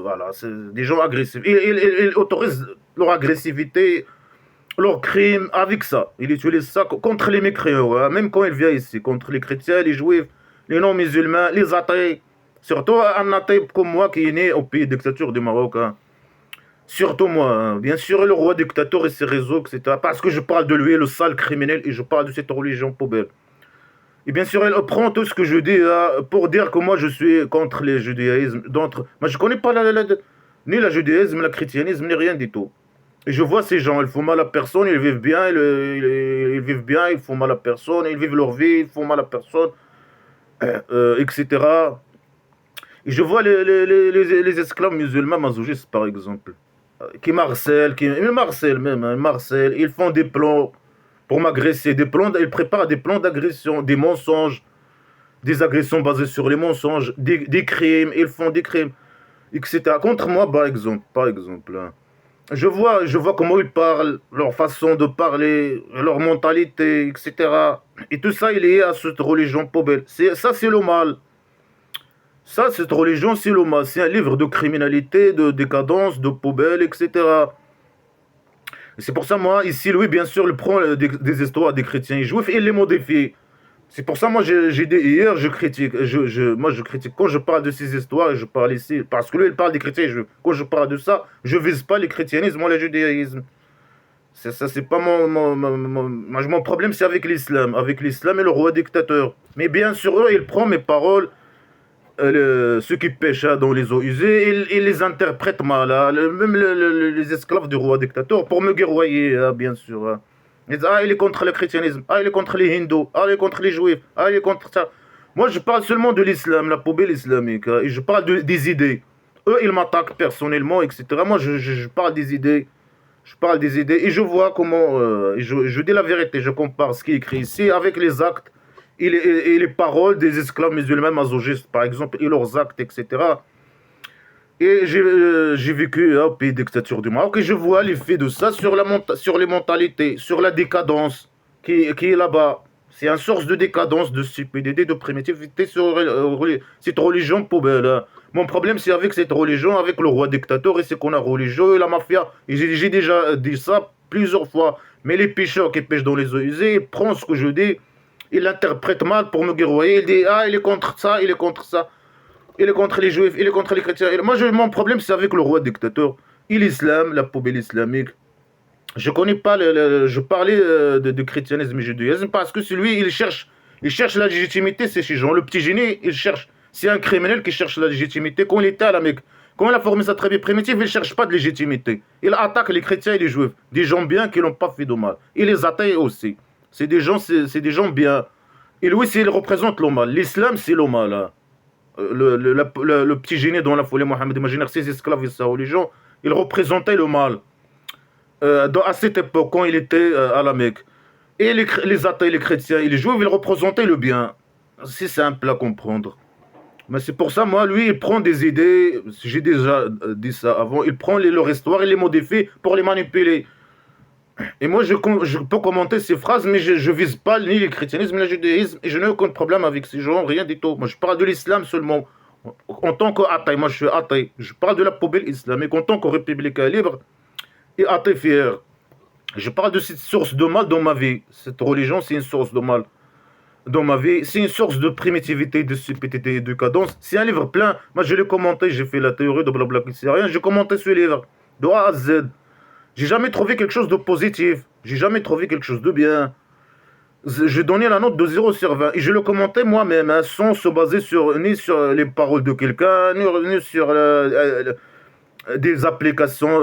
voilà, c'est des gens agressifs. Il autorise leur agressivité leur crime avec ça. Il utilise ça contre les mécréants, hein, même quand il vient ici, contre les chrétiens, les juifs, les non-musulmans, les athées. Surtout un athée comme moi qui est né au pays de dictature du Maroc. Hein. Surtout moi. Hein. Bien sûr, le roi dictateur et ses réseaux, etc. Parce que je parle de lui, le sale criminel, et je parle de cette religion poubelle. Et bien sûr, elle prend tout ce que je dis pour dire que moi je suis contre les judaïsmes. Moi je connais pas ni la judaïsme, le christianisme, ni rien du tout. Et je vois ces gens, ils font mal à personne, ils vivent bien, ils vivent bien, ils font mal à personne, ils vivent leur vie, ils font mal à personne, etc. Et je vois les esclaves musulmans masochistes, par exemple, ils marcellent même, hein, ils marcellent, ils font des plans pour m'agresser, ils préparent des plans d'agression, des mensonges, des agressions basées sur les mensonges, des crimes, ils font des crimes, etc. Contre moi, par exemple, hein. Je vois comment ils parlent, leur façon de parler, leur mentalité, etc. Et tout ça, il est lié à cette religion poubelle. Ça, c'est le mal. Ça, cette religion, c'est le mal. C'est un livre de criminalité, de décadence, de poubelle, etc. Et c'est pour ça, moi, ici, lui, bien sûr, il prend des histoires des chrétiens et juifs et il les modifie. C'est pour ça, moi, j'ai dit hier, je critique. Moi, je critique. Quand je parle de ces histoires, et je parle ici, parce que lui, il parle des chrétiens et juifs. Quand je parle de ça, je vise pas le christianisme ou le judaïsme. Ça, c'est pas mon problème, c'est avec l'islam. Avec l'islam et le roi dictateur. Mais bien sûr, eux, il prend mes paroles, ceux qui pêchent hein, dans les eaux usées, ils les interprètent mal. Hein. Même les esclaves du roi dictateur, pour me guerroyer, hein, bien sûr. Hein. Ils disent, ah, il est contre le christianisme, ah, il est contre les hindous, ah, il est contre les juifs, ah, il est contre ça. Moi, je parle seulement de l'islam, la poubelle islamique, hein, et je parle des idées. Eux, ils m'attaquent personnellement, etc. Moi, je parle des idées. Je parle des idées et je vois comment. Je dis la vérité, je compare ce qui est écrit ici avec les actes et les paroles des esclaves musulmans masochistes, par exemple, et leurs actes, etc. Et j'ai vécu au pays de dictature du Maroc et je vois l'effet de ça sur les mentalités, sur la décadence qui est là-bas. C'est une source de décadence, de stupidité, de primitivité sur cette religion poubelle. Hein. Mon problème, c'est avec cette religion, avec le roi dictateur et ce qu'on a religieux et la mafia. Et j'ai déjà dit ça plusieurs fois. Mais les pêcheurs qui pêchent dans les eaux usées, ils prennent ce que je dis, ils l'interprètent mal pour me guerroyer. Ils disent, ah, il est contre ça, il est contre ça. Il est contre les juifs, il est contre les chrétiens. Moi, mon problème, c'est avec le roi dictateur. Et l'islam, la poubelle islamique. Je connais pas je parlais de christianisme et judaïsme parce que celui, il cherche la légitimité, c'est chez Jean. Le petit génie, il cherche. C'est un criminel qui cherche la légitimité. Quand il était à la Mecque, quand il a formé sa tribu primitive, il ne cherche pas de légitimité. Il attaque les chrétiens et les juifs. Des gens bien qui n'ont pas fait de mal. Et les athées aussi. C'est des gens bien. Et lui, il représente le mal. L'islam, c'est le mal. Hein. Le petit génie dans la folie Mohammed imaginaire, ses esclaves et sa religion, il représentait le mal. À cette époque, quand il était à la Mecque. Et les athées, les chrétiens et les juifs, ils représentaient le bien. C'est simple à comprendre. Mais c'est pour ça, moi, lui, il prend des idées, j'ai déjà dit ça avant, il prend leur histoire, il les modifie pour les manipuler. Et moi, je peux commenter ces phrases, mais je ne vise pas ni le christianisme ni le judaïsme, et je n'ai aucun problème avec ces gens, rien du tout. Moi, je parle de l'islam seulement. En tant qu'athée, moi je suis athée. Je parle de la poubelle islamique en tant que républicain libre et athée fier. Je parle de cette source de mal dans ma vie. Cette religion, c'est une source de mal dans ma vie. C'est une source de primitivité, de stupidité et de cadence. C'est un livre plein. Moi, je l'ai commenté, j'ai fait la théorie de blabla qui sert à rien. J'ai commenté ce livre de A à Z. J'ai jamais trouvé quelque chose de positif. J'ai jamais trouvé quelque chose de bien. J'ai donné la note de 0/20 et je le commentais moi-même, hein, sans se baser ni sur les paroles de quelqu'un, ni sur des applications,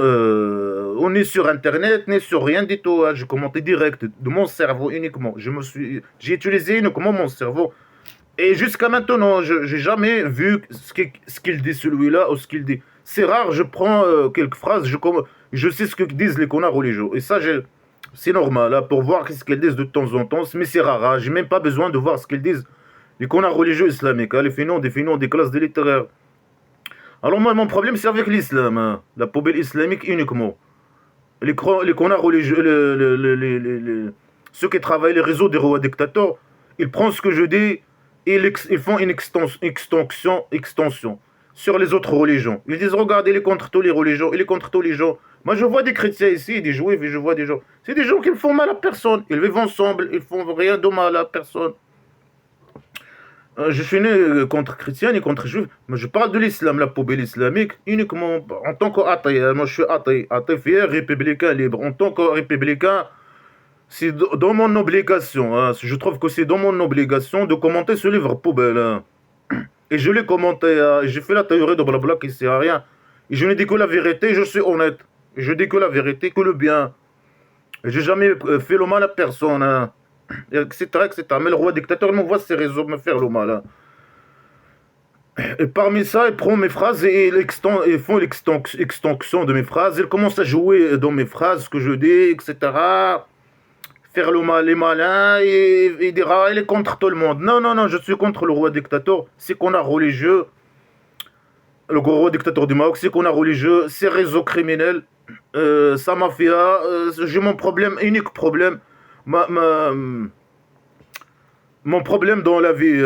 ni sur Internet, ni sur rien du tout. Hein. Je commentais direct de mon cerveau uniquement. J'ai utilisé uniquement mon cerveau. Et jusqu'à maintenant, je n'ai jamais vu ce qu'il dit celui-là ou ce qu'il dit. C'est rare, je prends quelques phrases, je sais ce que disent les connards religieux. Et ça, c'est normal, hein, pour voir ce qu'ils disent de temps en temps. Mais c'est rare, hein, j'ai même pas besoin de voir ce qu'ils disent les connards religieux islamiques, hein, les finons des classes des littéraires. Alors moi, mon problème, c'est avec l'islam, hein, la poubelle islamique uniquement. Les connards religieux, ceux qui travaillent les réseaux des rois dictateurs, ils prennent ce que je dis et ils font une extension sur les autres religions. Ils disent, regardez, il est contre toutes les religions, il est contre tous les gens. Moi, je vois des chrétiens ici, des juifs, et je vois des gens. C'est des gens qui ne font mal à personne. Ils vivent ensemble, ils font rien de mal à personne. Je suis né contre chrétien et contre juif. Mais je parle de l'islam, la poubelle islamique, uniquement en tant qu'athée. Moi, je suis athée, athée fier, républicain libre. En tant que républicain, c'est dans mon obligation. Hein. Je trouve que c'est dans mon obligation de commenter ce livre poubelle. Hein. Et je l'ai commenté. J'ai fait la théorie de blabla qui ne sert à rien. Et je ne dis que la vérité, je suis honnête. Et je dis que la vérité, que le bien. Et j'ai jamais fait le mal à personne. Hein. Etc., etc. Mais le roi dictateur, il m'envoie ses réseaux me faire le mal. Hein. Et parmi ça, il prend mes phrases et ils font l'extension de mes phrases. Ils commencent à jouer dans mes phrases, ce que je dis, etc. Faire le mal, les malins, et il dira, il est contre tout le monde. Non, non, non, je suis contre le roi dictateur. C'est qu'on a religieux, le gros dictateur du Maroc, c'est qu'on a religieux, ses réseaux criminels, sa mafia. J'ai mon problème, unique problème. Ma, ma, Mon problème dans la vie,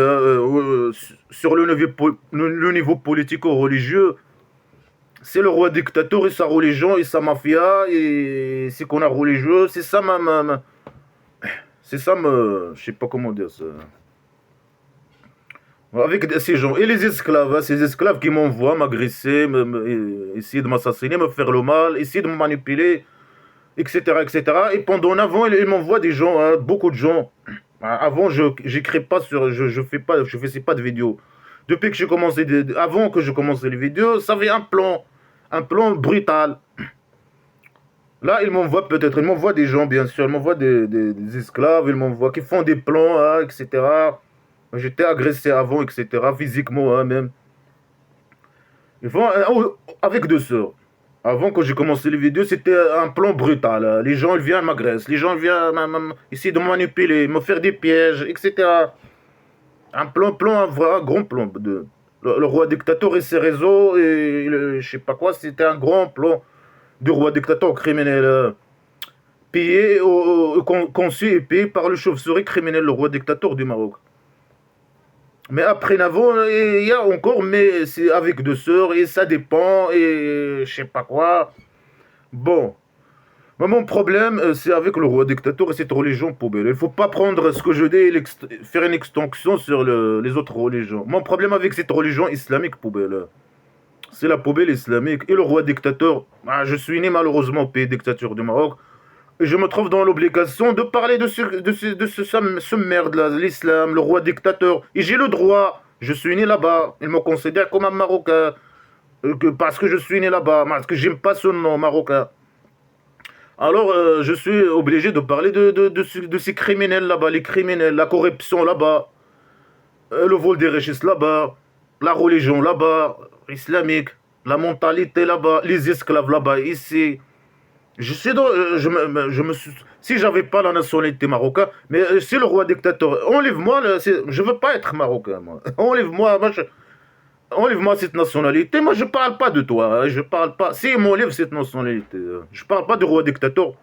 sur le niveau politico-religieux, c'est le roi dictateur et sa religion et sa mafia, et c'est qu'on a religieux, c'est ça c'est ça je sais pas comment dire ça. Avec ces gens, et les esclaves, hein, ces esclaves qui m'envoient m'agresser, essayer de m'assassiner, me faire le mal, essayer de me manipuler, etc., etc. Et pendant avant, ils m'envoient des gens, hein, beaucoup de gens. Avant, je n'écris pas sur, je faisais pas de vidéos. Depuis que j'ai commencé, avant que je commençais les vidéos, ça avait un plan brutal. Là, ils m'envoient peut-être, ils m'envoient des gens, bien sûr, ils m'envoient des esclaves, ils m'envoient qui font des plans, hein, etc. J'étais agressé avant, etc., physiquement, hein, même. Ils font, avec deux sœurs. Avant que j'ai commencé les vidéos, c'était un plan brutal. Hein. Les gens ils viennent m'agresser, les gens viennent essayer de me manipuler, me faire des pièges, etc. Un vrai grand plan. Le roi dictateur et ses réseaux, et je sais pas quoi, c'était un grand plan du roi dictateur criminel. Payé, conçu et payé par le chauve-souris criminel, le roi dictateur du Maroc. Mais après Navo, il y a encore, mais c'est avec deux sœurs, et ça dépend, et je sais pas quoi. Bon. Mais mon problème, c'est avec le roi dictateur et cette religion poubelle. Il faut pas prendre ce que je dis et faire une extension sur les autres religions. Mon problème avec cette religion islamique poubelle, c'est la poubelle islamique. Et le roi dictateur, je suis né malheureusement au pays dictature du Maroc, et je me trouve dans l'obligation de parler ce merde-là, l'islam, le roi dictateur. Et j'ai le droit, je suis né là-bas. Ils me considèrent comme un Marocain, parce que je suis né là-bas, parce que j'aime pas ce nom, Marocain. Alors, je suis obligé de parler de ces criminels là-bas, les criminels, la corruption là-bas, le vol des richesses là-bas, la religion là-bas, islamique, la mentalité là-bas, les esclaves là-bas, ici. Je sais donc, je me suis, si j'avais pas la nationalité marocaine, mais si le roi dictateur, enlève-moi, je veux pas être marocain, moi. Enlève-moi, enlève-moi cette nationalité. Moi, je parle pas de toi. Hein. Je parle pas. Si m'enlève cette nationalité, je parle pas du roi dictateur,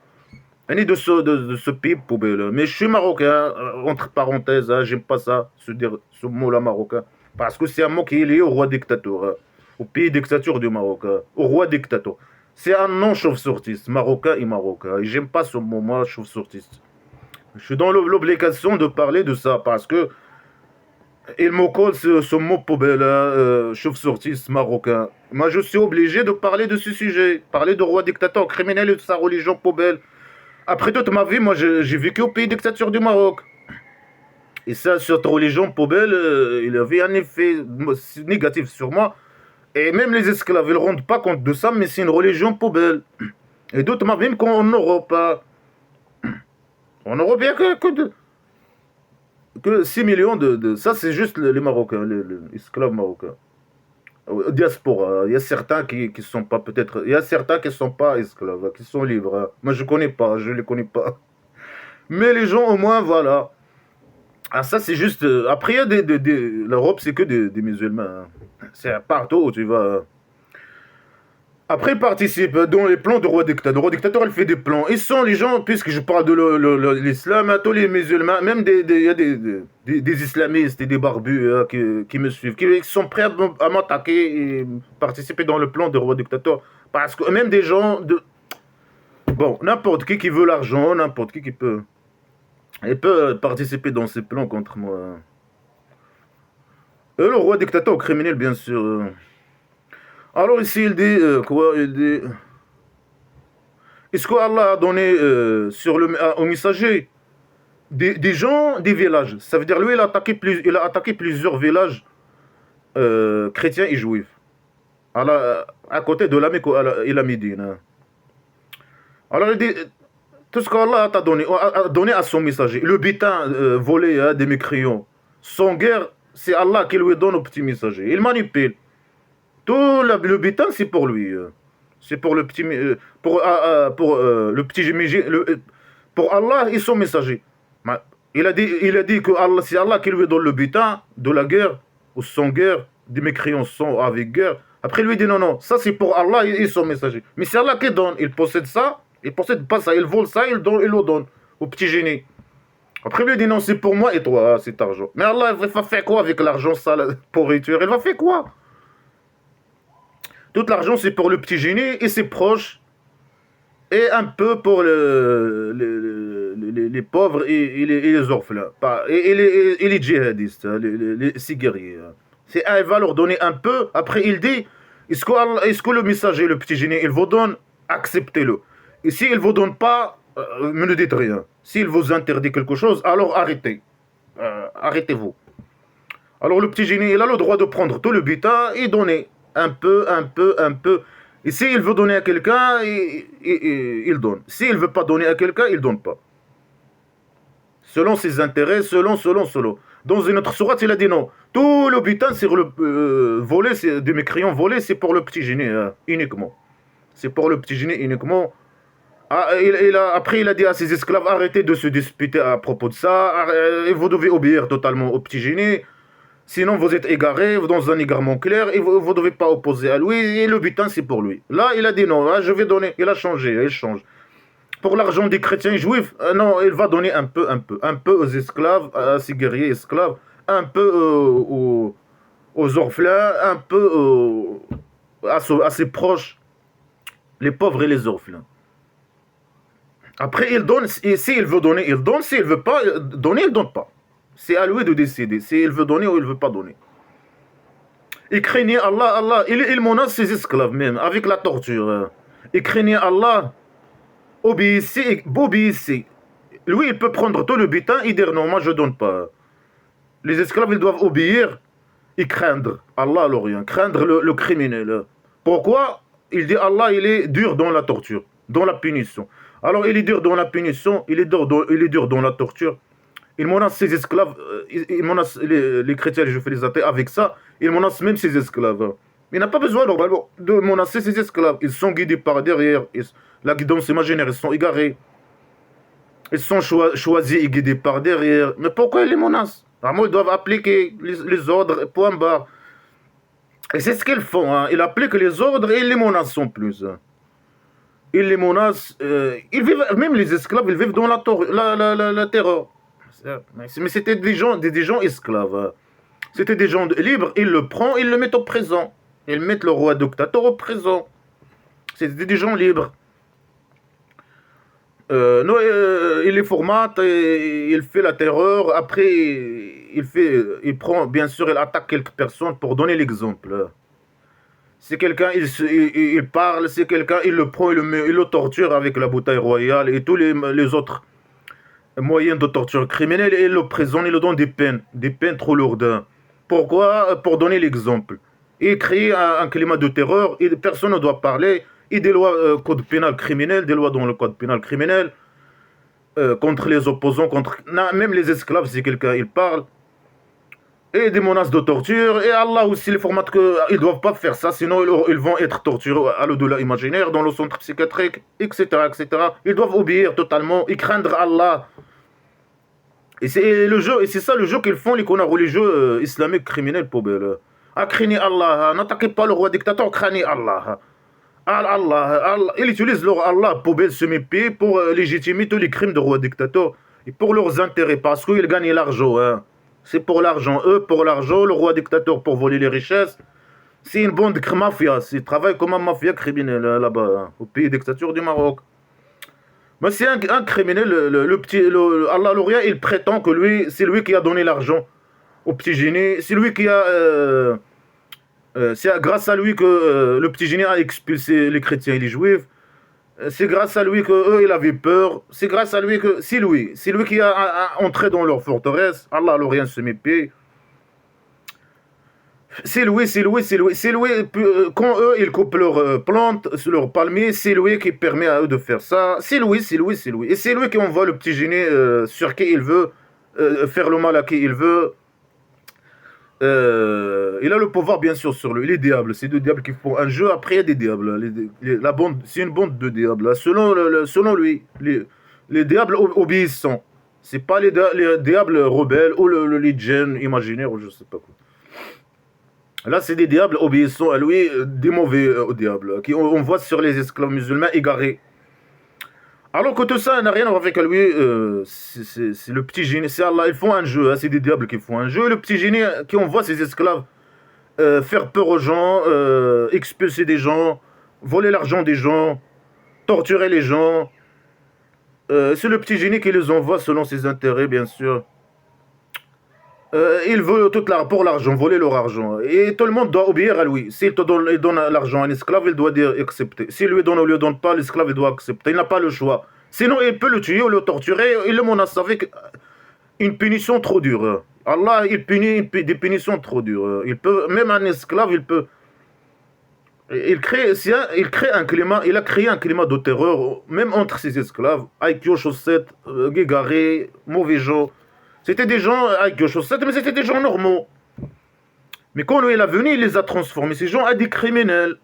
ni de ce pays poubelle. Mais je suis marocain, entre parenthèses. Hein, j'aime pas ça, ce mot-là marocain. Parce que c'est un mot qui est lié au roi dictateur, hein, au pays dictature du Maroc, hein, au roi dictateur. C'est un nom chauve-sortiste, marocain et marocain. Et j'aime pas ce mot, moi, chauve-sortiste. Je suis dans l'obligation de parler de ça parce que il me colle ce mot poubelle, hein, chauve-sortiste marocain. Moi, je suis obligé de parler de ce sujet, parler de roi dictateur criminel et de sa religion poubelle. Après toute ma vie, moi, j'ai vécu au pays dictature du Maroc. Et ça, cette religion poubelle, il avait un effet négatif sur moi. Et même les esclaves, ils ne rendent pas compte de ça, mais c'est une religion poubelle. Et d'autres, même qu'en Europe, en Europe, il n'y a que 6 millions ça, c'est juste les Marocains, les esclaves marocains. Diaspora, il y a certains qui sont pas peut-être, il y a certains qui sont pas esclaves, qui sont libres. Hein. Moi, je connais pas, je les connais pas. Mais les gens, au moins, voilà. Ah, ça, c'est juste. Après, il y a l'Europe, c'est que des musulmans. Hein. C'est partout où tu vas. Après, il participe dans les plans de roi dictateur. Le roi dictateur, il fait des plans. Ils sont les gens, puisque je parle de l'islam, hein, tous les musulmans, même il y a des islamistes et des barbus hein, qui me suivent, qui sont prêts à m'attaquer et participer dans le plan de roi dictateur. Parce que même des gens Bon, n'importe qui veut l'argent, n'importe qui peut, il peut participer dans ces plans contre moi. Le roi dictateur criminel, bien sûr. Alors ici, il dit quoi? Il dit, est-ce qu'Allah a donné au messager des gens, des villages? Ça veut dire, lui, il a attaqué plusieurs villages chrétiens et juifs, à côté de la Mecque et la Médine. Alors il dit, tout ce qu'Allah a donné à son messager, le butin volé des mécréants, son guerre, c'est Allah qui lui donne au petit messager. Il manipule. Tout le butin, c'est pour lui. C'est pour le petit, le petit pour Allah et son messager. Il a dit que c'est Allah qui lui donne le butin de la guerre, ou sans guerre, des mécréants sont avec guerre. Après, il lui dit non, non, ça c'est pour Allah et son messager. Mais c'est Allah qui donne. Il possède ça, il possède pas ça. Il vole ça, il le donne au petit génie. Après, il lui dit non, c'est pour moi et toi, cet argent. Mais Allah, il va faire quoi avec l'argent, ça, la pourriture? Il va faire quoi? Tout l'argent, c'est pour le petit génie et ses proches, et un peu pour les pauvres et les orphelins, et les djihadistes, ces guerriers. Elle va leur donner un peu. Après, il dit, est-ce que le messager, le petit génie, il vous donne, acceptez-le. Et s'il ne vous donne pas, ne dites rien. S'il vous interdit quelque chose, alors arrêtez. Arrêtez-vous. Alors le petit génie, il a le droit de prendre tout le butin et donner un peu, un peu, un peu. Et s'il veut donner à quelqu'un, il donne. S'il ne veut pas donner à quelqu'un, il ne donne pas. Selon ses intérêts, selon. Dans une autre sourate, il a dit non. Tout le butin, c'est volé, des mécréants volés, c'est pour le petit génie uniquement. C'est pour le petit génie uniquement. Après, il a dit à ses esclaves, arrêtez de se disputer à propos de ça. Vous devez obéir totalement au petit génie. Sinon, vous êtes égaré, dans un égarement clair, et vous ne devez pas opposer à lui, et le butin, c'est pour lui. Là, il a dit non, je vais donner. Il a changé, il change. Pour l'argent des chrétiens et juifs, non, il va donner un peu. Un peu aux esclaves, à ses guerriers esclaves, un peu aux orphelins, un peu à ses proches, les pauvres et les orphelins. Après, il donne, et s'il veut donner, il donne, s'il ne veut pas donner, il ne donne pas. C'est à lui de décider, s'il veut donner ou il ne veut pas donner. Il craignait Allah, il menace ses esclaves même, avec la torture. Il craignait Allah, obéissez. Lui, il peut prendre tout le butin et dire non, moi je ne donne pas. Les esclaves, ils doivent obéir et craindre Allah, l'Orient, craindre le criminel. Pourquoi? Il dit Allah, il est dur dans la torture, dans la punition. Alors, il est dur dans la punition, il est dur dans la torture. Il menace ses esclaves, il menace les chrétiens, les juifs et les athées avec ça. Il menace même ses esclaves. Il n'a pas besoin normalement de menacer ses esclaves. Ils sont guidés par derrière. La guidance imaginaire, ils sont égarés. Ils sont choisis et guidés par derrière. Mais pourquoi il les menace? Vraiment, ils doivent appliquer les ordres, point barre. Et c'est ce qu'ils font. Hein. Ils appliquent les ordres et ils les menacent en plus. Ils les menacent. Ils vivent, même les esclaves, ils vivent dans la terreur. Mais c'était des gens esclaves. C'était des gens libres. Ils le prennent, ils le mettent au présent. Ils mettent le roi dictateur au présent. C'était des gens libres. Il les formate, il fait la terreur. Après, il prend, bien sûr, il attaque quelques personnes pour donner l'exemple. Si quelqu'un il parle, si quelqu'un il le prend, il le torture avec la bouteille royale et tous les autres moyens de torture criminelle, et le présente, il le donne des peines trop lourdes. Pourquoi? Pour donner l'exemple. Et créer un climat de terreur, et personne ne doit parler, et des lois code pénal criminel, des lois dans le code pénal criminel, contre les opposants, même les esclaves, si quelqu'un il parle, et des menaces de torture, et Allah aussi les formate qu'ils ne doivent pas faire ça, sinon ils vont être torturés à l'au-delà imaginaire, dans le centre psychiatrique, etc., etc. Ils doivent obéir totalement et craindre Allah. Et c'est le jeu, et c'est ça le jeu qu'ils font, les connards religieux islamiques criminels poubelles. Craignez Allah, n'attaquez pas le roi dictateur, craignez Allah. Allah. Ils utilisent leur Allah poubelle semi-pied pour légitimer tous les crimes de roi dictateur et pour leurs intérêts, parce qu'ils gagnent l'argent. Hein. C'est pour l'argent, eux pour l'argent, le roi dictateur pour voler les richesses. C'est une bande mafia, ils travaillent comme un mafia criminel là-bas, hein, au pays dictature du Maroc. Mais c'est un criminel, Allah l'Orient, il prétend que lui, c'est lui qui a donné l'argent au petit génie, c'est lui qui a... c'est grâce à lui que le petit génie a expulsé les chrétiens et les juifs. C'est grâce à lui que eux ils avaient peur. C'est grâce à lui que c'est lui qui a entré dans leur forteresse. Allah l'Orient se mépie. C'est lui, c'est lui, c'est lui, c'est lui. Quand eux ils coupent leurs plantes, leurs palmiers, c'est lui qui permet à eux de faire ça. C'est lui, c'est lui, c'est lui. Et c'est lui qui envoie le petit génie sur qui il veut, faire le mal à qui il veut. Il a le pouvoir bien sûr sur lui. Les diables, c'est deux diables qui font un jeu. Après, il y a des diables. La bande, c'est une bande de diables. Selon lui, les diables obéissants. C'est pas les diables rebelles ou les djinns imaginaires ou je sais pas quoi. Là, c'est des diables obéissants à lui, des mauvais diables, qui on voit sur les esclaves musulmans égarés. Alors que tout ça n'a rien à voir avec lui, c'est le petit génie, c'est Allah, ils font un jeu, hein, c'est des diables qui font un jeu. Le petit génie qui envoie ses esclaves faire peur aux gens, expulser des gens, voler l'argent des gens, torturer les gens. C'est le petit génie qui les envoie selon ses intérêts, bien sûr. Il veut pour l'argent, voler leur argent. Et tout le monde doit obéir à lui. S'il il donne l'argent à un esclave, il doit dire accepter. S'il lui donne ou lui donne pas, l'esclave il doit accepter. Il n'a pas le choix. Sinon, il peut le tuer ou le torturer. Il le menace avec une punition trop dure. Allah, il punit des punitions trop dures. Il peut, même un esclave, il peut. Il crée un climat, il a créé un climat de terreur, même entre ses esclaves, avec chaussettes, guégarés, mauvais gens. C'était des gens avec chaussettes, mais c'était des gens normaux. Mais quand lui il est venu, il les a transformés, ces gens, à des criminels,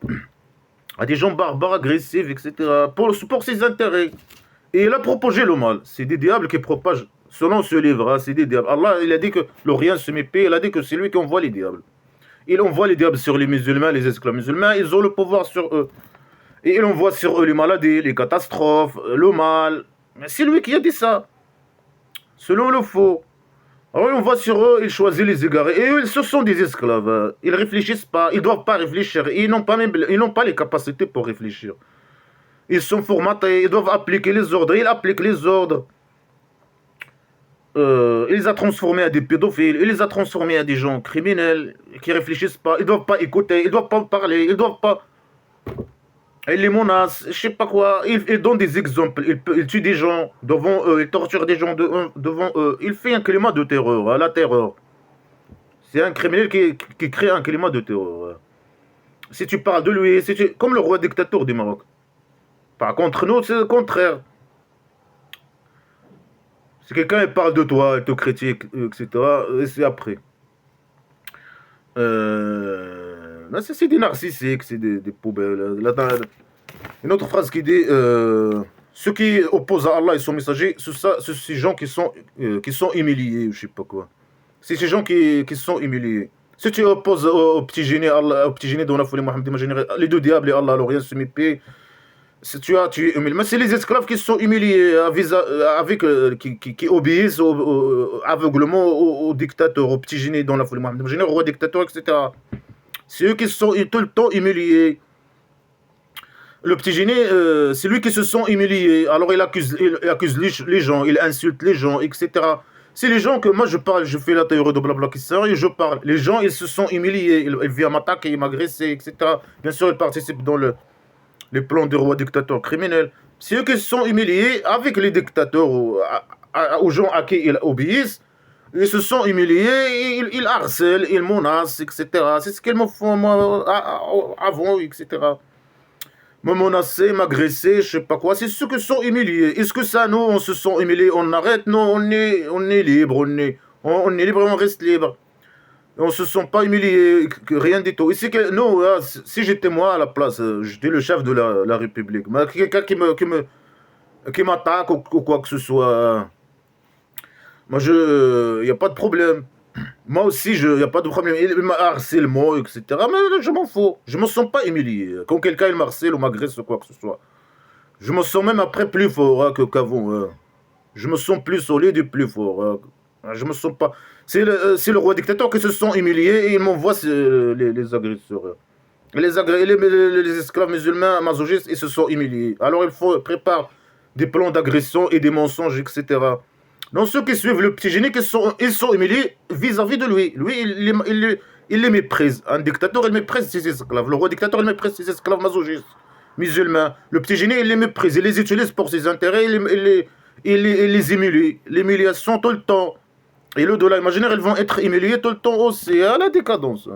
à des gens barbares, agressifs, etc. Pour ses intérêts. Et il a propagé le mal. C'est des diables qui propagent, selon ce livre, hein, c'est des diables. Allah, il a dit que l'Orient se mépie, il a dit que c'est lui qui envoie les diables. Il envoie les diables sur les musulmans, les esclaves musulmans, ils ont le pouvoir sur eux. Et il envoie sur eux les maladies, les catastrophes, le mal. Mais c'est lui qui a dit ça. Selon le faux. Alors on voit sur eux, ils choisissent les égarés. Et eux, ce sont des esclaves. Ils ne réfléchissent pas, ils ne doivent pas réfléchir. Ils n'ont pas les capacités pour réfléchir. Ils sont formatés, ils doivent appliquer les ordres. Ils appliquent les ordres. Il les a transformés à des pédophiles, il les a transformés à des gens criminels qui ne réfléchissent pas. Ils ne doivent pas écouter, ils ne doivent pas parler, ils ne doivent pas... Il les menace, je sais pas quoi. Il donne des exemples. Il tue des gens devant eux. Il torture des gens devant eux. Il fait un climat de terreur, hein, la terreur. C'est un criminel qui crée un climat de terreur. Si tu parles de lui, comme le roi dictateur du Maroc. Par contre, nous, c'est le contraire. Si quelqu'un parle de toi, il te critique, etc., c'est après. C'est des narcissiques, c'est des poubelles. Une autre phrase qui dit ceux qui opposent à Allah et son messager, c'est ces gens qui sont humiliés, je sais pas quoi. C'est ces gens qui sont humiliés. Si tu opposes au petit génie, au petit génie dont la folie Mohammed, les deux diables et Allah, alors rien se mépie. Si tu es humilié. Mais c'est les esclaves qui sont humiliés, qui obéissent aveuglement au dictateur, au petit génie dont la folie Mohammed, au roi dictateur, etc. C'est eux qui sont tout le temps humiliés. Le petit génie, c'est lui qui se sent humilié. Alors il accuse les gens, il insulte les gens, etc. C'est les gens que moi je parle, je fais la théorie de blabla qui sert et je parle. Les gens, ils se sont humiliés, ils viennent m'attaquer, m'agresser, etc. Bien sûr, ils participent dans les plans du roi dictateur criminel. C'est eux qui se sont humiliés avec les dictateurs, aux gens à qui ils obéissent. Ils se sont humiliés, ils harcèlent, ils menacent, etc. C'est ce qu'ils me font moi, avant, etc. Me menacer, m'agresser, je sais pas quoi. C'est ceux qui sont humiliés. Est-ce que ça, nous, on se sent humiliés, on arrête? Non, on est libre, on est libre, on reste libre. On se sent pas humilié, rien du tout. Ici, non, si j'étais moi à la place, j'étais le chef de la République. Quelqu'un qui m'attaque ou quoi que ce soit, moi, il n'y a pas de problème. Moi aussi, il n'y a pas de problème. Il m'harcèle, moi, etc. Mais je m'en fous. Je me sens pas humilié. Quand quelqu'un m'harcèle ou m'agresse ou quoi que ce soit, je me sens même après plus fort qu'avant. Je me sens plus solide et plus fort. Je me sens pas... C'est le roi dictateur qui se sent humilié et il m'envoie les agresseurs. Les esclaves musulmans masochistes, ils se sont humiliés. Alors il faut préparer des plans d'agression et des mensonges, etc. Donc ceux qui suivent le petit génie, ils sont humiliés vis-à-vis de lui. Lui, il les méprise. Un dictateur, il méprise ses esclaves. Le roi dictateur, il méprise ses esclaves masochistes, musulmans. Le petit génie, il les méprise. Il les utilise pour ses intérêts. Il les humilie. L'humiliation tout le temps. Et l'au-delà imaginaire, ils vont être humiliés tout le temps aussi. À la décadence.